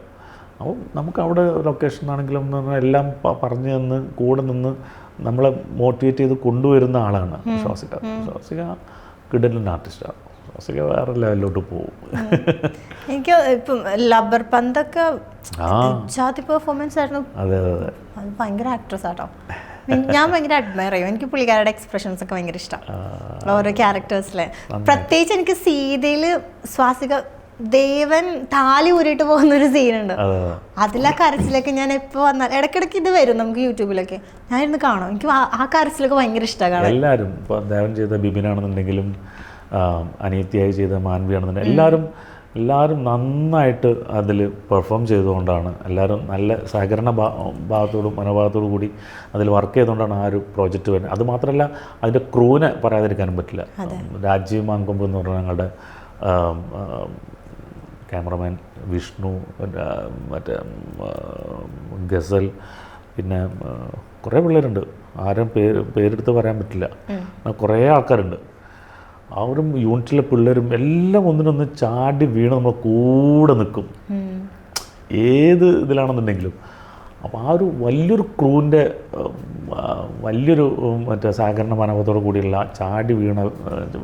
അപ്പോൾ നമുക്ക് അവിടെ ലൊക്കേഷൻ ആണെങ്കിലും എല്ലാം പറഞ്ഞു തന്ന് കൂടെ നിന്ന് നമ്മളെ മോട്ടിവേറ്റ് ചെയ്ത് കൊണ്ടുവരുന്ന ആളാണ് സ്വാസിക. സ്വാസിക കിഡിലൻ ആർട്ടിസ്റ്റാണ്. സ്വാസിക വേറെ ലെവലിലോട്ട് പോകും. എനിക്ക് ഇപ്പം ലബ്ബർ പന്തൊക്കെ ജാതി പെർഫോമൻസ് ആയിരുന്നു. അതെ, അത് ഭയങ്കര ആക്ട്രസ് ആട്ടോ. ഞാൻ ഭയങ്കര അഡ്മയർ ചെയ്യും. എനിക്ക് പുള്ളിക്കാരുടെ എക്സ്പ്രഷൻസ് ഒക്കെ ഭയങ്കര ഇഷ്ടമാണ് ഓരോ ക്യാരക്ടേഴ്സിലെ. പ്രത്യേകിച്ച് എനിക്ക് സീതയിൽ സ്വാസിക ദേവൻ താലി ഊരിയിട്ട് പോകുന്നൊരു സീനുണ്ട്. അതിലെ കരച്ചിലൊക്കെ ഞാൻ എപ്പോൾ വന്നാൽ ഇടയ്ക്കിടയ്ക്ക് ഇത് വരും നമുക്ക് യൂട്യൂബിലൊക്കെ, ഞാൻ ഇരുന്ന് കാണും. എനിക്ക് ആ കരച്ചിലൊക്കെ ഭയങ്കര ഇഷ്ടമാണ്. എല്ലാവരും ഇപ്പോൾ ദേവൻ ചെയ്ത ബിബിനാണെന്നുണ്ടെങ്കിലും അനിയത്തിയായി ചെയ്ത മാൻവിയാണെന്നുണ്ടെങ്കിൽ എല്ലാവരും നന്നായിട്ട് അതിൽ പെർഫോം ചെയ്തുകൊണ്ടാണ്, എല്ലാവരും നല്ല സഹകരണ മനോഭാവത്തോടു കൂടി അതിൽ വർക്ക് ചെയ്തുകൊണ്ടാണ് ആ ഒരു പ്രോജക്റ്റ് വരുന്നത്. അതുമാത്രമല്ല അതിൻ്റെ ക്രൂവിനെ പറയാതിരിക്കാനും പറ്റില്ല. രാജീവ് മാങ്കൊമ്പ് എന്ന് പറഞ്ഞാൽ ഞങ്ങളുടെ ക്യാമറമാൻ, വിഷ്ണു, മറ്റേ ഗസൽ, പിന്നെ കുറേ പിള്ളേരുണ്ട്, ആരും പേരെടുത്ത് പറയാൻ പറ്റില്ല, കുറേ ആൾക്കാരുണ്ട്. അവരും യൂണിറ്റിലെ പിള്ളേരും എല്ലാം ഒന്നിനൊന്ന് ചാടി വീണ് നമ്മൾ കൂടെ നിൽക്കും, ഏത് ഇതിലാണെന്നുണ്ടെങ്കിലും. അപ്പോൾ ആ ഒരു വലിയൊരു ക്രൂവിൻ്റെ വലിയൊരു സഹകരണ മനോഭാവത്തോടു കൂടിയുള്ള ചാടി വീണ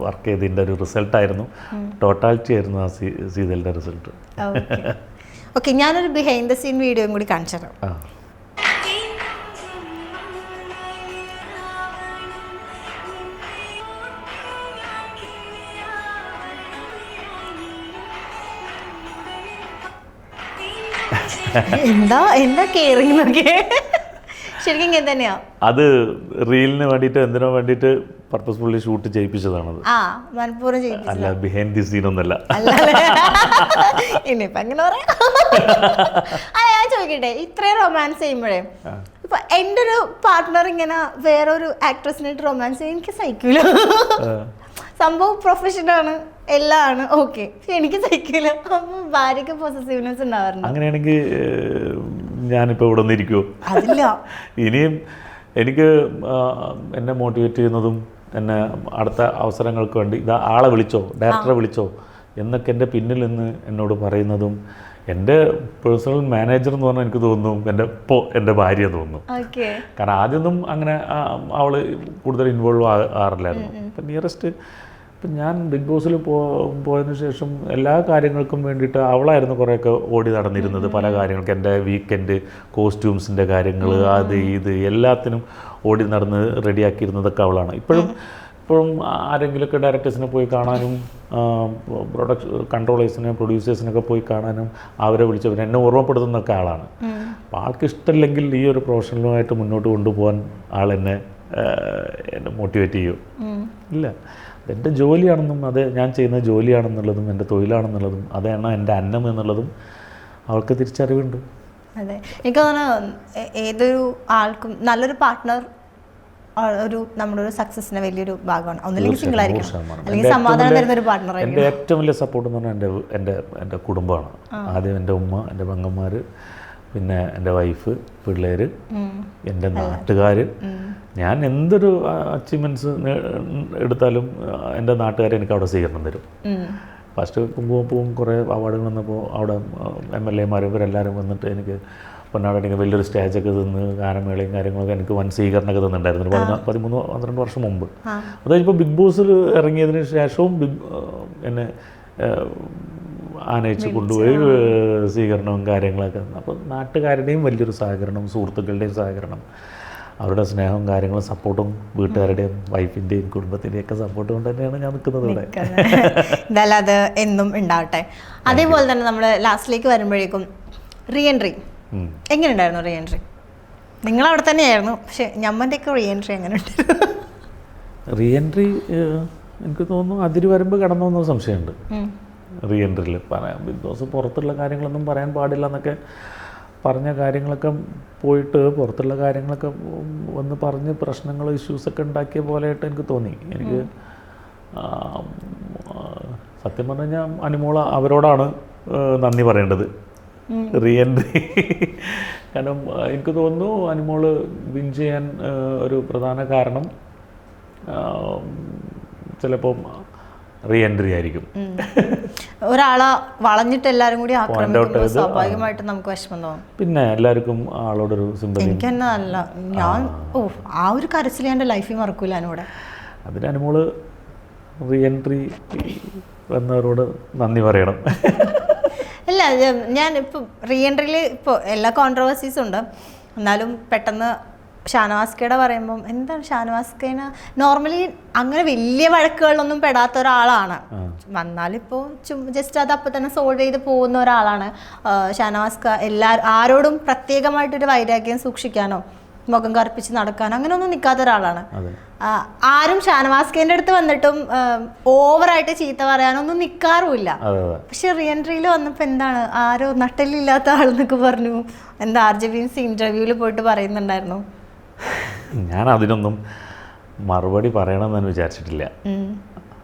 വർക്ക് ചെയ്തതിൻ്റെ ഒരു റിസൾട്ടായിരുന്നു, ടോട്ടാലിറ്റി ആയിരുന്നു ആ സീരിയലിൻ്റെ റിസൾട്ട്. ഓക്കെ, ഞാനൊരു ബിഹൈൻഡ് ദ സീൻ വീഡിയോയും കൂടി കാണിച്ചു തരാം. എന്താ കെയറിംഗ് എന്നൊക്കെ ശരിക്കും ഇങ്ങനെ തന്നെയാ. അത് റീലിന് വേണ്ടിയിട്ട് എന്തിനോ വേണ്ടിയിട്ട് പർപ്പസ്ഫുള്ളി ഷൂട്ട് ചെയ്യിപ്പിച്ചതാണത്. അല്ല, ബിഹൈൻഡ് ദി സീൻ ഒന്നല്ല. ഇനിയിപ്പോ അങ്ങനെ പറയാം. ഞാൻ ചോദിക്കട്ടെ, ഇത്രയും റൊമാൻസ് ചെയ്യുമ്പോഴേ ഇപ്പൊ എൻ്റെ ഒരു പാർട്ട്ണർ ഇങ്ങനെ വേറൊരു ആക്ട്രസിനായിട്ട് റൊമാൻസ് ചെയ്യും, എനിക്ക് സഹിക്കൂല. സംഭവം പ്രൊഫഷനാണ്, എല്ലാം ആണ്, ഓക്കെ, പക്ഷെ എനിക്ക് സഹിക്കില്ല. അപ്പൊ ഭാര്യക്ക് പൊസസീവ്നെസ് ഉണ്ടാവാറുണ്ട്. അങ്ങനെയാണെങ്കിൽ ഞാനിപ്പോൾ ഇവിടെ ഒന്നിരിക്കുമോ? അതില്ല. ഇനിയും എനിക്ക് എന്നെ മോട്ടിവേറ്റ് ചെയ്യുന്നതും എന്നെ അടുത്ത അവസരങ്ങൾക്ക് വേണ്ടി ഇതാ ആളെ വിളിച്ചോ, ഡയറക്ടറെ വിളിച്ചോ എന്നൊക്കെ എൻ്റെ പിന്നിൽ നിന്ന് എന്നോട് പറയുന്നതും എൻ്റെ പേഴ്സണൽ മാനേജർ എന്ന് പറഞ്ഞാൽ എനിക്ക് തോന്നുന്നു എൻ്റെ ഭാര്യ തോന്നുന്നു. കാരണം ആദ്യമൊന്നും അങ്ങനെ അവൾ കൂടുതൽ ഇൻവോൾവ് ആകാറില്ലായിരുന്നു. ഇപ്പം നിയറസ്റ്റ് ഇപ്പം ഞാൻ ബിഗ് ബോസിൽ പോയതിനു ശേഷം എല്ലാ കാര്യങ്ങൾക്കും വേണ്ടിയിട്ട് അവളായിരുന്നു കുറേയൊക്കെ ഓടി നടന്നിരുന്നത്. പല കാര്യങ്ങൾക്ക് എൻ്റെ വീക്കെൻഡ് കോസ്റ്റ്യൂംസിൻ്റെ കാര്യങ്ങൾ, അത് ഇത് എല്ലാത്തിനും ഓടി നടന്ന് റെഡിയാക്കിയിരുന്നതൊക്കെ അവളാണ്. ഇപ്പോഴും ഇപ്പോഴും ആരെങ്കിലുമൊക്കെ ഡയറക്ടേഴ്സിനെ പോയി കാണാനും കൺട്രോളേഴ്സിനെ പ്രൊഡ്യൂസേഴ്സിനൊക്കെ പോയി കാണാനും അവരെ വിളിച്ചവർ എന്നെ ഓർമ്മപ്പെടുത്തുന്നൊക്കെ ആളാണ്. അപ്പോൾ ആൾക്ക് ഇഷ്ടമില്ലെങ്കിൽ ഈ ഒരു പ്രൊഫഷണലുമായിട്ട് മുന്നോട്ട് കൊണ്ടുപോകാൻ ആളെന്നെ മോട്ടിവേറ്റ് ചെയ്യും. ഇല്ല, എൻ്റെ ജോലിയാണെന്നും അത് ഞാൻ ചെയ്യുന്ന ജോലിയാണെന്നുള്ളതും എൻ്റെ തൊഴിലാണെന്നുള്ളതും അതാണ് എൻ്റെ അന്നം എന്നുള്ളതും അവൾക്ക് തിരിച്ചറിവുണ്ട്. അതെ, എനിക്ക് തോന്നുന്നു ഏതൊരു ആൾക്കും നല്ലൊരു പാർട്ട്ണർ ഒരു നമ്മുടെ ഒരു സക്സസിന് വലിയൊരു ഭാഗമാണ്. ഒന്നില്ലെങ്കിൽ സിംഗിൾ ആയിരിക്കണം, അല്ലെങ്കിൽ സമാധാനം തരുന്ന ഒരു പാർട്ട്ണർ. എൻ്റെ ഏറ്റവും വലിയ സപ്പോർട്ട് എന്ന് പറഞ്ഞാൽ എൻ്റെ കുടുംബമാണ്. ആദ്യം എൻ്റെ ഉമ്മ, എൻ്റെ പെങ്ങന്മാർ, പിന്നെ എൻ്റെ വൈഫ്, പിള്ളേർ, എൻ്റെ നാട്ടുകാർ. ഞാൻ എന്തൊരു അച്ചീവ്മെൻറ്റ്സ് എടുത്താലും എൻ്റെ നാട്ടുകാർ എനിക്ക് അവിടെ സ്വീകരണം തരും. ഫസ്റ്റ് കുങ്കുമപ്പൂവും കുറേ അവാർഡുകൾ വന്നപ്പോൾ അവിടെ MLA-മാരും ഇവരെല്ലാവരും വന്നിട്ട് എനിക്ക് പൊന്നാടനെങ്കിൽ വലിയൊരു സ്റ്റേജൊക്കെ തന്ന് ഗാനമേളയും കാര്യങ്ങളൊക്കെ എനിക്ക് വൻ സ്വീകരണമൊക്കെ തന്നിട്ടുണ്ടായിരുന്നു 13-12 വർഷം മുമ്പ്. അത് കഴിഞ്ഞപ്പോൾ ബിഗ് ബോസിൽ ഇറങ്ങിയതിന് ശേഷവും എന്നെ ആനയിച്ച് കൊണ്ടുപോയി സ്വീകരണവും കാര്യങ്ങളൊക്കെ. അപ്പോൾ നാട്ടുകാരുടെയും വലിയൊരു സഹകരണം, സുഹൃത്തുക്കളുടെയും സഹകരണം, അവരുടെ സ്നേഹവും കാര്യങ്ങളും സപ്പോർട്ടും, വീട്ടുകാരുടെയും വൈഫിൻ്റെയും കുടുംബത്തിൻ്റെയും ഒക്കെ സപ്പോർട്ട് കൊണ്ട് തന്നെയാണ് ഞാൻ നിൽക്കുന്നത് ഇവിടെ. എന്തായാലും അത് എന്നും ഉണ്ടാവട്ടെ. അതേപോലെ തന്നെ നമ്മൾ ലാസ്റ്റിലേക്ക് വരുമ്പോഴേക്കും റീ എൻട്രി എങ്ങനെയുണ്ടായിരുന്നു? റീ എൻട്രി നിങ്ങളവിടെ തന്നെയായിരുന്നു, പക്ഷെ ഞമ്മൻ്റെയൊക്കെ റീ എൻട്രി എങ്ങനെ ഉണ്ടായിരുന്നു? റീ എൻട്രി എനിക്ക് തോന്നുന്നു അതിര് വരുമ്പോൾ കടന്നു വന്ന സംശയമുണ്ട്. റീ എൻട്രിയിൽ പറയാം ബിഗ് ബോസ് പുറത്തുള്ള കാര്യങ്ങളൊന്നും പറയാൻ പാടില്ല എന്നൊക്കെ പറഞ്ഞ കാര്യങ്ങളൊക്കെ പോയിട്ട് പുറത്തുള്ള കാര്യങ്ങളൊക്കെ വന്ന് പറഞ്ഞ് പ്രശ്നങ്ങൾ ഇഷ്യൂസൊക്കെ ഉണ്ടാക്കിയ പോലെയായിട്ട് എനിക്ക് തോന്നി. എനിക്ക് സത്യം പറഞ്ഞു കഴിഞ്ഞാൽ അനുമോള അവരോടാണ് നന്ദി പറയേണ്ടത് റീ എൻട്രി. കാരണം എനിക്ക് തോന്നുന്നു അനുമോള് വിൻ ചെയ്യാൻ ഒരു പ്രധാന കാരണം ചിലപ്പോൾ റീ എൻട്രി ആയിരിക്കും. ഒരാളെ വളഞ്ഞിട്ട് എല്ലാവരും കൂടി ആക്രമിക്കുമ്പോൾ സ്വാഭാവികമായിട്ട് നമുക്ക് വിഷമം തോന്നും. പിന്നെ എല്ലാവർക്കും ആളോടൊരു സിമ്പതി. എനിക്ക് തന്നെ അല്ല, ഞാൻ ആ ഒരു കരച്ചിൽ എൻ്റെ ലൈഫിൽ മറക്കൂല. അതിനോട് അതിന് അനുമോള് റീ എൻട്രി വന്നവരോട് നന്ദി പറയണം. അല്ല, ഞാൻ ഇപ്പോൾ റീ എൻട്രിയിൽ ഇപ്പോൾ എല്ലാ കോൺട്രവേഴ്സീസും ഉണ്ട്. എന്നാലും പെട്ടെന്ന് ഷാനവാസ്കയുടെ പറയുമ്പം എന്താണ് ഷാനവാസ്കേനെ നോർമലി അങ്ങനെ വലിയ വഴക്കുകളിലൊന്നും പെടാത്ത ഒരാളാണ്. വന്നാലിപ്പോൾ ജസ്റ്റ് അത് അപ്പം തന്നെ സോൾവ് ചെയ്ത് പോകുന്ന ഒരാളാണ് ഷാനവാസ്ക. ആരോടും പ്രത്യേകമായിട്ടൊരു വൈരാഗ്യം സൂക്ഷിക്കാനോ മുഖം കറുപ്പിച്ച് നടക്കാനോ അങ്ങനെയൊന്നും നിൽക്കാത്ത ഒരാളാണ്. ആരും ഷാനവാസ്കേൻ്റെ അടുത്ത് വന്നിട്ടും ഓവറായിട്ട് ചീത്ത പറയാനൊന്നും നിൽക്കാറുമില്ല. പക്ഷെ റീ എൻട്രിയിൽ വന്നപ്പോൾ എന്താണ് ആരോ നട്ടലില്ലാത്ത ആളെന്നൊക്കെ പറഞ്ഞു. എന്താ RJB's ഇൻ്റർവ്യൂവിൽ പോയിട്ട് പറയുന്നുണ്ടായിരുന്നു. ഞാൻ അതിനൊന്നും മറുപടി പറയണമെന്ന് വിചാരിച്ചിട്ടില്ല.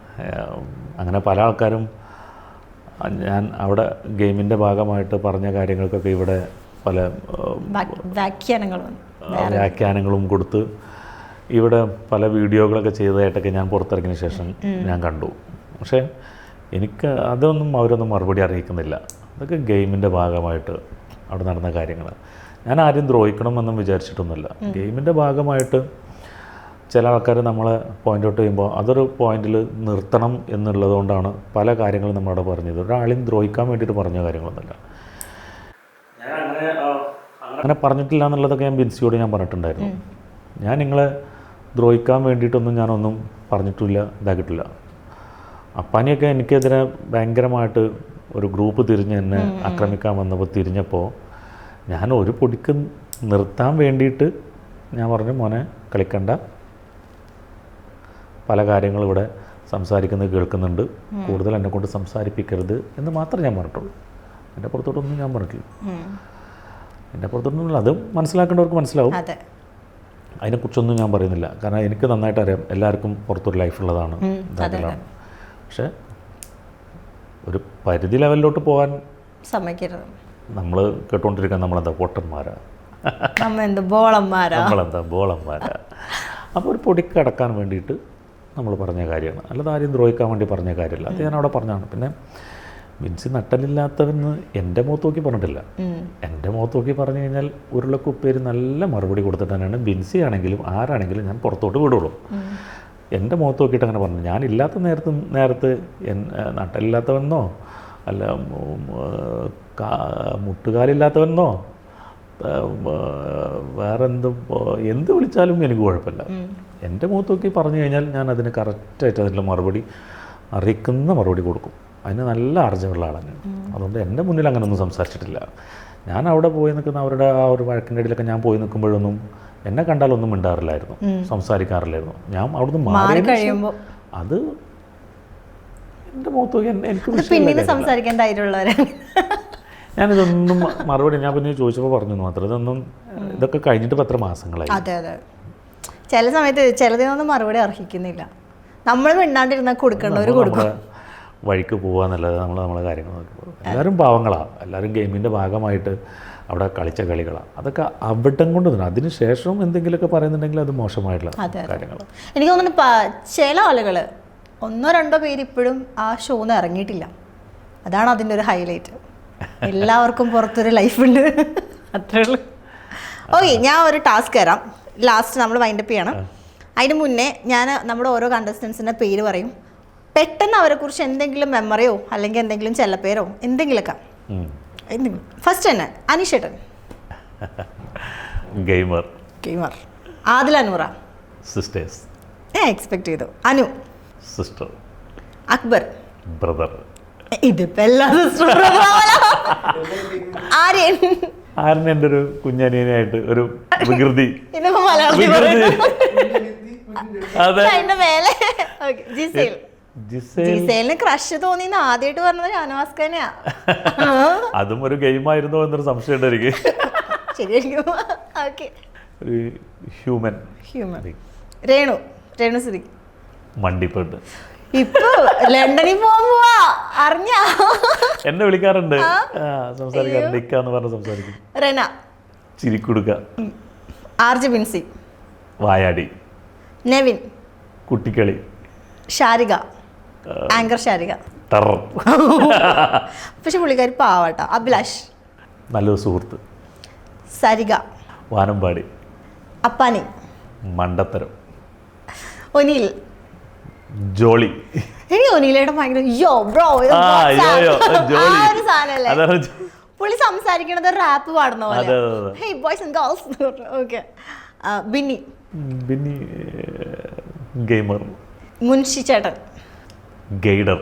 അങ്ങനെ പല ആൾക്കാരും ഞാൻ അവിടെ ഗെയിമിൻ്റെ ഭാഗമായിട്ട് പറഞ്ഞ കാര്യങ്ങൾക്കൊക്കെ ഇവിടെ പല വ്യാഖ്യാനങ്ങളും കൊടുത്ത് ഇവിടെ പല വീഡിയോകളൊക്കെ ചെയ്തതായിട്ടൊക്കെ ഞാൻ പുറത്തിറങ്ങിയ ശേഷം ഞാൻ കണ്ടു. പക്ഷേ എനിക്ക് അതൊന്നും അവരൊന്നും മറുപടി അറിയിക്കുന്നില്ല. അതൊക്കെ ഗെയിമിൻ്റെ ഭാഗമായിട്ട് അവിടെ നടന്ന കാര്യങ്ങൾ. ഞാൻ ആരും ദ്രോഹിക്കണമെന്നും വിചാരിച്ചിട്ടൊന്നുമില്ല. ഗെയിമിൻ്റെ ഭാഗമായിട്ട് ചില ആൾക്കാർ നമ്മളെ പോയിൻ്റ് ഔട്ട് ചെയ്യുമ്പോൾ അതൊരു പോയിന്റിൽ നിർത്തണം എന്നുള്ളതുകൊണ്ടാണ് പല കാര്യങ്ങളും നമ്മളവിടെ പറഞ്ഞത്. ഒരാളെയും ദ്രോഹിക്കാൻ വേണ്ടിയിട്ട് പറഞ്ഞ കാര്യങ്ങളൊന്നുമില്ല. ഞാൻ അങ്ങനെ പറഞ്ഞിട്ടില്ല എന്നുള്ളതൊക്കെ ഞാൻ ബിൻസിയോട് ഞാൻ പറഞ്ഞിട്ടുണ്ടായിരുന്നു. ഞാൻ നിങ്ങളെ ദ്രോഹിക്കാൻ വേണ്ടിയിട്ടൊന്നും ഞാനൊന്നും പറഞ്ഞിട്ടില്ല, ഇതാക്കിയിട്ടില്ല. അപ്പാനിയൊക്കെ എനിക്കെതിരെ ഭയങ്കരമായിട്ട് ഒരു ഗ്രൂപ്പ് തിരിഞ്ഞ് എന്നെ ആക്രമിക്കാൻ വന്നപ്പോൾ തിരിഞ്ഞപ്പോൾ ഞാൻ ഒരു പൊടിക്ക് നിർത്താൻ വേണ്ടിയിട്ട് ഞാൻ പറഞ്ഞു, മോനെ കളിക്കണ്ട, പല കാര്യങ്ങളും ഇവിടെ സംസാരിക്കുന്നത് കേൾക്കുന്നുണ്ട്, കൂടുതൽ എന്നെ കൊണ്ട് സംസാരിപ്പിക്കരുത് എന്ന് മാത്രമേ ഞാൻ പറഞ്ഞിട്ടുള്ളൂ. എൻ്റെ പുറത്തോട്ടൊന്നും ഞാൻ പറഞ്ഞിട്ടില്ല. എൻ്റെ പുറത്തോട്ടൊന്നുമില്ല. അത് മനസ്സിലാക്കേണ്ടവർക്ക് മനസ്സിലാവും. അതിനെക്കുറിച്ചൊന്നും ഞാൻ പറയുന്നില്ല. കാരണം എനിക്ക് നന്നായിട്ട് അറിയാം എല്ലാവർക്കും പുറത്തൊരു ലൈഫുള്ളതാണ്, ഇതാക്കലാണ്. പക്ഷേ ഒരു പരിധി ലെവലിലോട്ട് പോകാൻ സമ്മതിക്കരുത്. നമ്മൾ കേട്ടുകൊണ്ടിരിക്കാൻ നമ്മളെന്താ പൊട്ടന്മാരാ, നമ്മളെന്താ ബോളന്മാരാ. അപ്പോൾ ഒരു പൊടിക്ക് അടക്കാൻ വേണ്ടിയിട്ട് നമ്മൾ പറഞ്ഞ കാര്യമാണ്, അല്ലാതെ ആരെയും ദ്രോഹിക്കാൻ വേണ്ടി പറഞ്ഞ കാര്യമില്ല. അത് ഞാൻ അവിടെ പറഞ്ഞാണ്. പിന്നെ ബിൻസി നട്ടലില്ലാത്തവെന്ന് എൻ്റെ മുഖത്ത് നോക്കി പറഞ്ഞിട്ടില്ല. എൻ്റെ മുഖത്ത് നോക്കി പറഞ്ഞു കഴിഞ്ഞാൽ ഉരുളക്കുപ്പേര് നല്ല മറുപടി കൊടുത്തിട്ട് തന്നെയാണ് ബിൻസി ആണെങ്കിലും ആരാണെങ്കിലും ഞാൻ പുറത്തോട്ട് വിടുള്ളൂ. എൻ്റെ മുഖത്ത് നോക്കിയിട്ട് അങ്ങനെ പറഞ്ഞു. ഞാനില്ലാത്ത നേരത്ത് നട്ടലില്ലാത്തവെന്നോ അല്ല മുട്ടുകാലില്ലാത്തവെന്നോ വേറെ എന്ത് വിളിച്ചാലും എനിക്ക് കുഴപ്പമില്ല. എൻ്റെ മുഖത്ത് നോക്കി പറഞ്ഞു കഴിഞ്ഞാൽ ഞാൻ അതിന് കറക്റ്റായിട്ട് അതിനുള്ള മറുപടി അറിയിക്കുന്ന മറുപടി കൊടുക്കും. അതിന് നല്ല ആർജവമുള്ള ആളാണ്. അതുകൊണ്ട് എൻ്റെ മുന്നിൽ അങ്ങനെ ഒന്നും സംസാരിച്ചിട്ടില്ല. ഞാൻ അവിടെ പോയി നിൽക്കുന്ന അവരുടെ ആ ഒരു വഴക്കിൻ്റെ ഇടയിലൊക്കെ ഞാൻ പോയി നിൽക്കുമ്പോഴൊന്നും എന്നെ കണ്ടാലൊന്നും മിണ്ടാറില്ലായിരുന്നു, സംസാരിക്കാറില്ലായിരുന്നു. ഞാൻ അവിടുന്ന് മാറി കഴിയുമ്പോൾ അത് എൻ്റെ മുഖത്ത് നോക്കി എനിക്ക് സംസാരിക്കാൻ ധൈര്യമുള്ളവരാണ്. ഞാനിതൊന്നും മറുപടി ഞാൻ പിന്നെ ചോദിച്ചപ്പോൾ പറഞ്ഞു മാത്രം. ഇതൊക്കെ കഴിഞ്ഞിട്ട് ഇപ്പോൾ എത്ര മാസങ്ങളായി. അതെ അതെ, ചില സമയത്ത് ചിലതിനൊന്നും മറുപടി അർഹിക്കുന്നില്ല. നമ്മൾ മിണ്ടാണ്ടിരുന്നാൽ കൊടുക്കേണ്ടവർ കൊടുക്കുക, വഴിക്ക് പോകാന്നല്ലാതെ നമ്മളെ കാര്യങ്ങൾ നോക്കി പോകും. എല്ലാവരും പാവങ്ങളാണ്, എല്ലാവരും ഗെയിമിൻ്റെ ഭാഗമായിട്ട് അവിടെ കളിച്ച കളികളാണ്. അതൊക്കെ അവിടം കൊണ്ട് തന്നെ അതിന് ശേഷം എന്തെങ്കിലുമൊക്കെ പറയുന്നുണ്ടെങ്കിൽ അത് മോശമായിട്ടുള്ള കാര്യങ്ങളാണ്. എനിക്ക് തോന്നുന്നു ചില ആളുകൾ 1-2 പേര് ഇപ്പോഴും ആ ഷോന്ന് ഇറങ്ങിയിട്ടില്ല. അതാണ് അതിൻ്റെ ഒരു ഹൈലൈറ്റ്. എല്ലാവർക്കും പുറത്തൊരു ലൈഫുണ്ട്, അത്രേ ഉള്ളൂ. ഓക്കെ, ഞാൻ ഒരു ടാസ്ക് തരാം. ലാസ്റ്റ് നമ്മൾ വൈൻഡപ്പ് ചെയ്യണം. അതിന് മുന്നേ ഞാൻ നമ്മുടെ ഓരോ കണ്ടസ്റ്റൻസിൻ്റെ പേര് പറയും. പെട്ടെന്ന് അവരെക്കുറിച്ച് എന്തെങ്കിലും മെമ്മറിയോ അല്ലെങ്കിൽ എന്തെങ്കിലും ചെല്ലപ്പേരോ എന്തെങ്കിലുമൊക്കെ. ഫസ്റ്റ് തന്നെ അനീഷേട്ടൻ. Gamer. Adila Noora. Sisters. Expect ചെയ്തു. അനു. സിസ്റ്റർ. അക്ബർ. ബ്രദർ. ഇതിപ്പോ എല്ലാ സിസ്റ്ററും. ആര്യൻ. ആര്യൻ എൻ്റെ ഒരു കുഞ്ഞനിയനായിട്ട് ഒരു വികൃതി. ഇതിപ്പോ മലയാളത്തിൽ അതിന്റെ മേലെ. ജിസേലിന് ക്രഷ് തോന്നിന്ന് ആദ്യമായിട്ട് പറഞ്ഞത് ഷാനവാസ് ഖാനെയാ. അതും ഒരു ഗെയിമായിരുന്നോ എന്നൊരു സംശയം എനിക്ക്. ശരിയായിരിക്കും. ഒരു ഹ്യൂമൻ. രേണു സുധി. മണ്ടിപ്പെട്ട് ഇപ്പൊ ലണ്ടനിൽ പോവാ അറിഞ്ഞാ. എന്നെ വിളിക്കാറുണ്ട്, സംസാരിക്കാറുണ്ട്. ഇക്കാന്ന് പറഞ്ഞ് സംസാരിക്കും. റെന. ചിരിക്കുടുക്ക. ആർജെ ബിൻസി. വായാടി. നെവിൻ. കുട്ടിക്കളി. ഷാരിക. ആങ്കർ ഷാരിക. പക്ഷെ പുള്ളിക്കാരി പാവട്ടോ. അഭിലാഷ്. നല്ലൊരു സുഹൃത്ത്. സരിക. വാനമ്പാടി. അപ്പാനി. മണ്ടത്തരം. ഒനിൽ. ജോളി. എനിക്ക് ഒനിലയുടെ ഭയങ്കര പുള്ളി സംസാരിക്കണത് റാപ്പ് പാടുന്ന പോലെ. Hey boys and girls. Okay. Binny. Gamer. Munshi ചേട്ടൻ. ഗൈഡർ.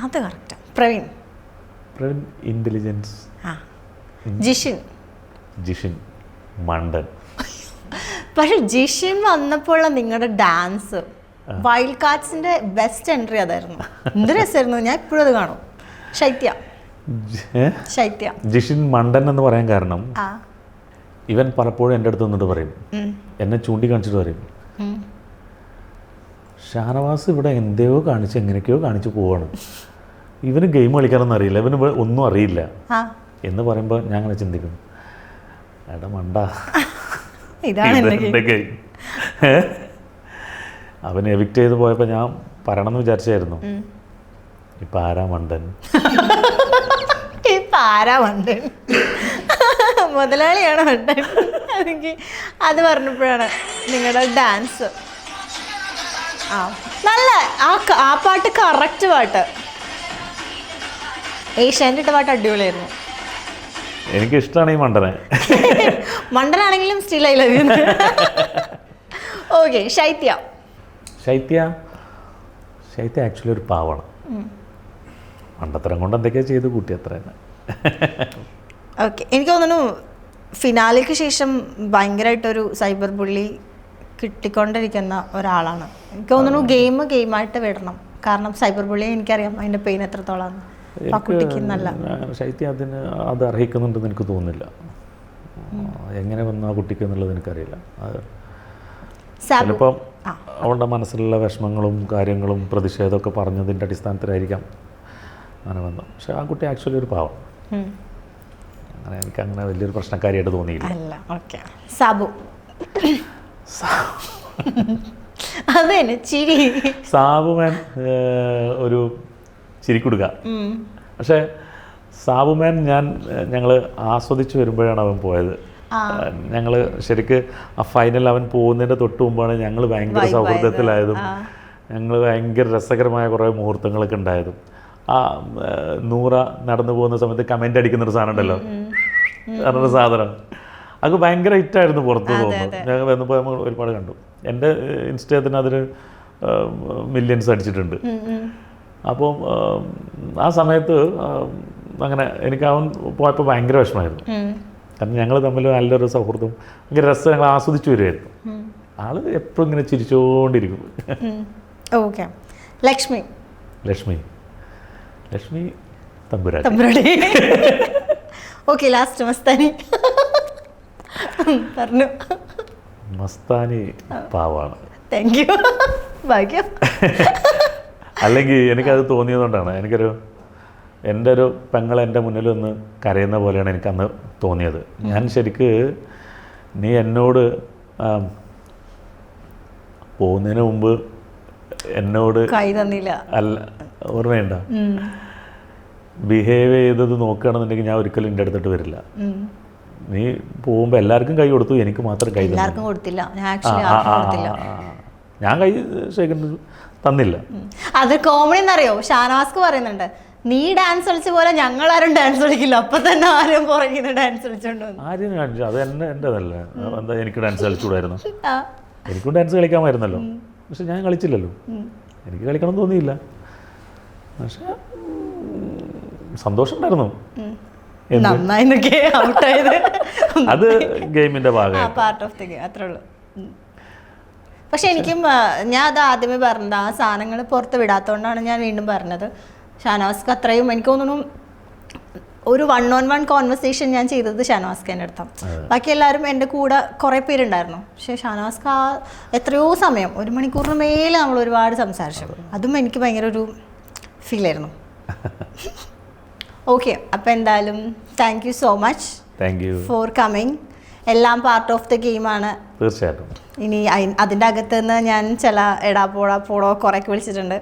അത് കറക്റ്റ്. പ്രവീൺ. ഇന്റലിജൻസ്. ജിഷിൻ. മണ്ടൻ. പക്ഷെ ജിഷിൻ വന്നപ്പോഴുള്ള നിങ്ങളുടെ ഡാൻസ്, വൈൽഡ് കാർഡ്സിന്റെ ബെസ്റ്റ് എൻട്രി അതായിരുന്നു. എന്ത് രസമായിരുന്നു. ഞാൻ ഇപ്പോഴും അത് കാണും. ശൈത്യ. ജിഷിൻ മണ്ടൻ എന്ന് പറയാൻ കാരണം ഇവൻ പലപ്പോഴും എൻ്റെ അടുത്ത് നിന്നിട്ട് പറയും, എന്നെ ചൂണ്ടിക്കാണിച്ചിട്ട് പറയും, ഷാനവാസ് ഇവിടെ എന്തെയോ കാണിച്ച് എങ്ങനെയൊക്കെയോ കാണിച്ച് പോവാണ്, ഇവന് ഗെയിം കളിക്കാനൊന്നും അറിയില്ല, ഇവന് ഒന്നും അറിയില്ല എന്ന് പറയുമ്പോൾ ഞാൻ അങ്ങനെ ചിന്തിക്കും, എടാ മണ്ട, ഇതെൻ്റെ ഗെയിം. അവൻ എവിക്റ്റ് ചെയ്ത് പോയപ്പോൾ ഞാൻ പറയണമെന്ന് വിചാരിച്ചായിരുന്നു, ഇപ്പം ആരാ മണ്ടൻ, ഇപ്പം ആരാ മണ്ടൻ, മുതലാളിയാണ് മണ്ടൻ. എനിക്ക് അത് പറഞ്ഞപ്പോഴാണ് നിങ്ങളുടെ ഡാൻസ് നല്ല ആ പാട്ട് കറക്റ്റ് പാട്ട്. ഏഷ്യാൻ്റെ ഇട്ട പാട്ട് അടിപൊളിയായിരുന്നു. എനിക്ക് ഇഷ്ടമാണ് ഈ മണ്ടനെ. മണ്ടനാണെങ്കിലും still I love you. Okay. Shaithya actually ഒരു പാവാണ്. മണ്ടത്തരം കൊണ്ട് എന്തൊക്കെയാ ചെയ്ത് കൂട്ടി അത്ര തന്നെ. ഓക്കെ. എനിക്ക് തോന്നുന്നു ഫിനാലേക്ക് ശേഷം ഭയങ്കരമായിട്ടൊരു സൈബർ ബുള്ളി കിട്ടിക്കൊണ്ടിരിക്കുന്ന ഒരാളാണ്. എനിക്ക് തോന്നുന്നു ഗെയിമായിട്ട് വിടണം. കാരണം സൈബർ ബുള്ളി എനിക്കറിയാം അതിൻ്റെ പെയിൻ എത്രത്തോളമാണ്. ശൈത്യം അത് അർഹിക്കുന്നുണ്ടെന്ന് എനിക്ക് തോന്നുന്നില്ല. എങ്ങനെ വന്നു ആ കുട്ടിക്ക് എന്നുള്ളത് എനിക്കറിയില്ല. ചിലപ്പം അവളുടെ മനസ്സിലുള്ള വിഷമങ്ങളും കാര്യങ്ങളും പ്രതിഷേധമൊക്കെ പറഞ്ഞതിൻ്റെ അടിസ്ഥാനത്തിലായിരിക്കാം അങ്ങനെ വന്നു. പക്ഷെ ആ കുട്ടി ആക്ച്വലി ഒരു പാവം. അങ്ങനെ എനിക്കങ്ങനെ വലിയൊരു പ്രശ്നക്കാരിയായിട്ട് തോന്നിയില്ല. സാബുമാൻ ഒരു ചിരിക്കുടുക്ക. പക്ഷേ സാബുമാൻ ഞങ്ങൾ ആസ്വദിച്ച് വരുമ്പോഴാണ് അവൻ പോയത്. ഞങ്ങൾ ശരിക്ക് ആ ഫൈനൽ അവൻ പോകുന്നതിൻ്റെ തൊട്ട് മുമ്പാണ് ഞങ്ങൾ ഭയങ്കര സൗഹൃദത്തിലായതും ഞങ്ങൾ ഭയങ്കര രസകരമായ കുറേ മുഹൂർത്തങ്ങളൊക്കെ ഉണ്ടായതും. ആ നൂറ നടന്നു പോകുന്ന സമയത്ത് കമൻ്റ് അടിക്കുന്നൊരു സാധനം ഉണ്ടല്ലോ, അങ്ങനൊരു സാധനം, അത് ഭയങ്കര ഹിറ്റായിരുന്നു പുറത്ത് പോകുന്നത്. ഞങ്ങൾ വന്നപ്പോൾ നമ്മൾ ഒരുപാട് കണ്ടു. എൻ്റെ ഇൻസ്റ്റത്തിന് അതിന് മില്യൺസ് അടിച്ചിട്ടുണ്ട്. അപ്പോൾ ആ സമയത്ത് അങ്ങനെ എനിക്ക് അവൻ പോയപ്പോൾ ഭയങ്കര വിഷമമായിരുന്നു. കാരണം ഞങ്ങൾ തമ്മിൽ നല്ലൊരു സൗഹൃദം, ഭയങ്കര രസം, ഞങ്ങൾ ആസ്വദിച്ചു വരുമായിരുന്നു. ആള് എപ്പോഴും ഇങ്ങനെ ചിരിച്ചുകൊണ്ടിരിക്കും. ഓക്കെ. ലക്ഷ്മി തമ്പുരാട്ടി. Okay, last Mastani. പറഞ്ഞു. മസ്താനി പാവാണ്. Thank you. ഭാഗ്യം. അല്ലെങ്കിൽ എനിക്കത് തോന്നിയതുകൊണ്ടാണ്. എൻ്റെ ഒരു പെങ്ങൾ എൻ്റെ മുന്നിൽ ഒന്ന് കരയുന്ന പോലെയാണ് എനിക്കന്ന് തോന്നിയത്. ഞാൻ ശരിക്ക് നീ എന്നോട് പോകുന്നതിന് മുമ്പ് എന്നോട് കൈ തന്നില്ല അല്ല, ഓർമ്മയുണ്ട, ബിഹേവ് ചെയ്തത് നോക്കുകയാണെന്നുണ്ടെങ്കിൽ ഞാൻ ഒരിക്കലും എൻ്റെ അടുത്തിട്ട് വരില്ല. നീ പോകുമ്പോൾ എല്ലാവർക്കും കൈ കൊടുത്തു, എനിക്ക് മാത്രം കൈ കൊടുത്തില്ല. ഞാൻ കൈ തന്നില്ല. അത് കോമഡി എന്നറിയോ, ഷാനവാസ്ക്ക് പറയുന്നുണ്ട്, നീ ഡാൻസ് കളിച്ച പോലെ ഞങ്ങളാരും ഡാൻസ് കളിക്കില്ല, അപ്പൊ തന്നെ ആരും പുറകിന്ന് ഡാൻസ് കളിച്ചോണ്ട് ആരും കാണിച്ചു. അത് എൻ്റെതല്ലേ, എന്താ എനിക്ക് ഡാൻസ് കളിച്ചുകൂടായിരുന്നു? എനിക്കും ഡാൻസ് കളിക്കാമായിരുന്നല്ലോ, പക്ഷെ ഞാൻ കളിച്ചില്ലല്ലോ. എനിക്ക് കളിക്കണം തോന്നിയില്ല. പക്ഷെ സന്തോഷം ഉണ്ടായിരുന്നു. അത് ഗെയിമിന്റെ ഭാഗമാണ്, പാർട്ട് ഓഫ് ദി ഗെയിം, അത്രേ ഉള്ളൂ. പക്ഷെ എനിക്കും ഞാൻ അത് ആദ്യമേ പറഞ്ഞത്, ആ സാധനങ്ങൾ പുറത്ത് വിടാത്തതുകൊണ്ടാണ് ഞാൻ വീണ്ടും പറഞ്ഞത്. ഷാനവാസ്ക്ക് അത്രയും എനിക്ക് തോന്നുന്നു ഒരു 1-on-1 കോൺവെർസേഷൻ ഞാൻ ചെയ്തത് ഷാനവാസ്ഖിൻ്റെ അടുത്താണ്. ബാക്കി എല്ലാവരും എൻ്റെ കൂടെ കുറേ പേരുണ്ടായിരുന്നു. പക്ഷേ ഷാനവാസ്ഖ എത്രയോ സമയം, 1 മണിക്കൂറിന് മേലെ നമ്മൾ ഒരുപാട് സംസാരിച്ചു. അതും എനിക്ക് ഭയങ്കര ഒരു ഫീലായിരുന്നു. ഓക്കെ, അപ്പോൾ എന്തായാലും thank you so much for coming. എല്ലാം പാർട്ട് ഓഫ് ദ ഗെയിമാണ്. തീർച്ചയായിട്ടും. ഇനി അതിൻ്റെ അകത്ത് നിന്ന് ഞാൻ ചില പോടോ കുറേയൊക്കെ വിളിച്ചിട്ടുണ്ട്.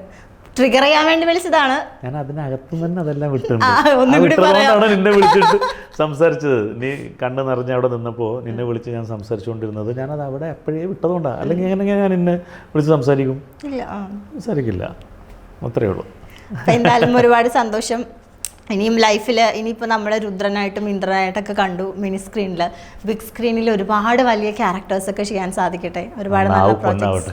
ട്രിഗർ ചെയ്യാൻ വേണ്ടി വിളിച്ചതാണ്. ഞാൻ അതിനകത്ത് തന്നെ അതെല്ലാം വിട്ടുകൊണ്ടാണ് നിന്നെ വിളിച്ചിട്ട് സംസാരിച്ചത്. നീ കണ്ണ് നിറഞ്ഞ് അവിടെ നിന്നപ്പോൾ നിന്നെ വിളിച്ച് ഞാൻ സംസാരിച്ചുകൊണ്ടിരുന്നത് ഞാനത് അവിടെ എപ്പോഴേ വിട്ടതുകൊണ്ടാണ്. അല്ലെങ്കിൽ എങ്ങനെ ഞാൻ നിന്നെ വിളിച്ച് സംസാരിക്കും? സംസാരിക്കില്ല, അത്രയേ ഉള്ളൂ. എന്തായാലും ഒരുപാട് സന്തോഷം. ഇനിയും ലൈഫിൽ ഇനിയിപ്പോൾ നമ്മുടെ രുദ്രനായിട്ടും ഇന്ദ്രനായിട്ടൊക്കെ കണ്ടു മിനി സ്ക്രീനിൽ, ബിഗ് സ്ക്രീനിൽ ഒരുപാട് വലിയ ക്യാരക്ടേഴ്സൊക്കെ ചെയ്യാൻ സാധിക്കട്ടെ. ഒരുപാട് നല്ല പ്രോജക്ട്സ്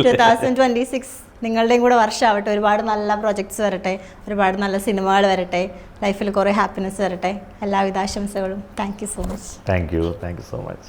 2026 നിങ്ങളുടെയും കൂടെ വർഷമാവട്ടെ. ഒരുപാട് നല്ല പ്രോജക്ട്സ് വരട്ടെ, ഒരുപാട് നല്ല സിനിമകൾ വരട്ടെ, ലൈഫിൽ കുറേ ഹാപ്പിനെസ് വരട്ടെ. എല്ലാവിധ ആശംസകളും. Thank you so much. Thank you so much.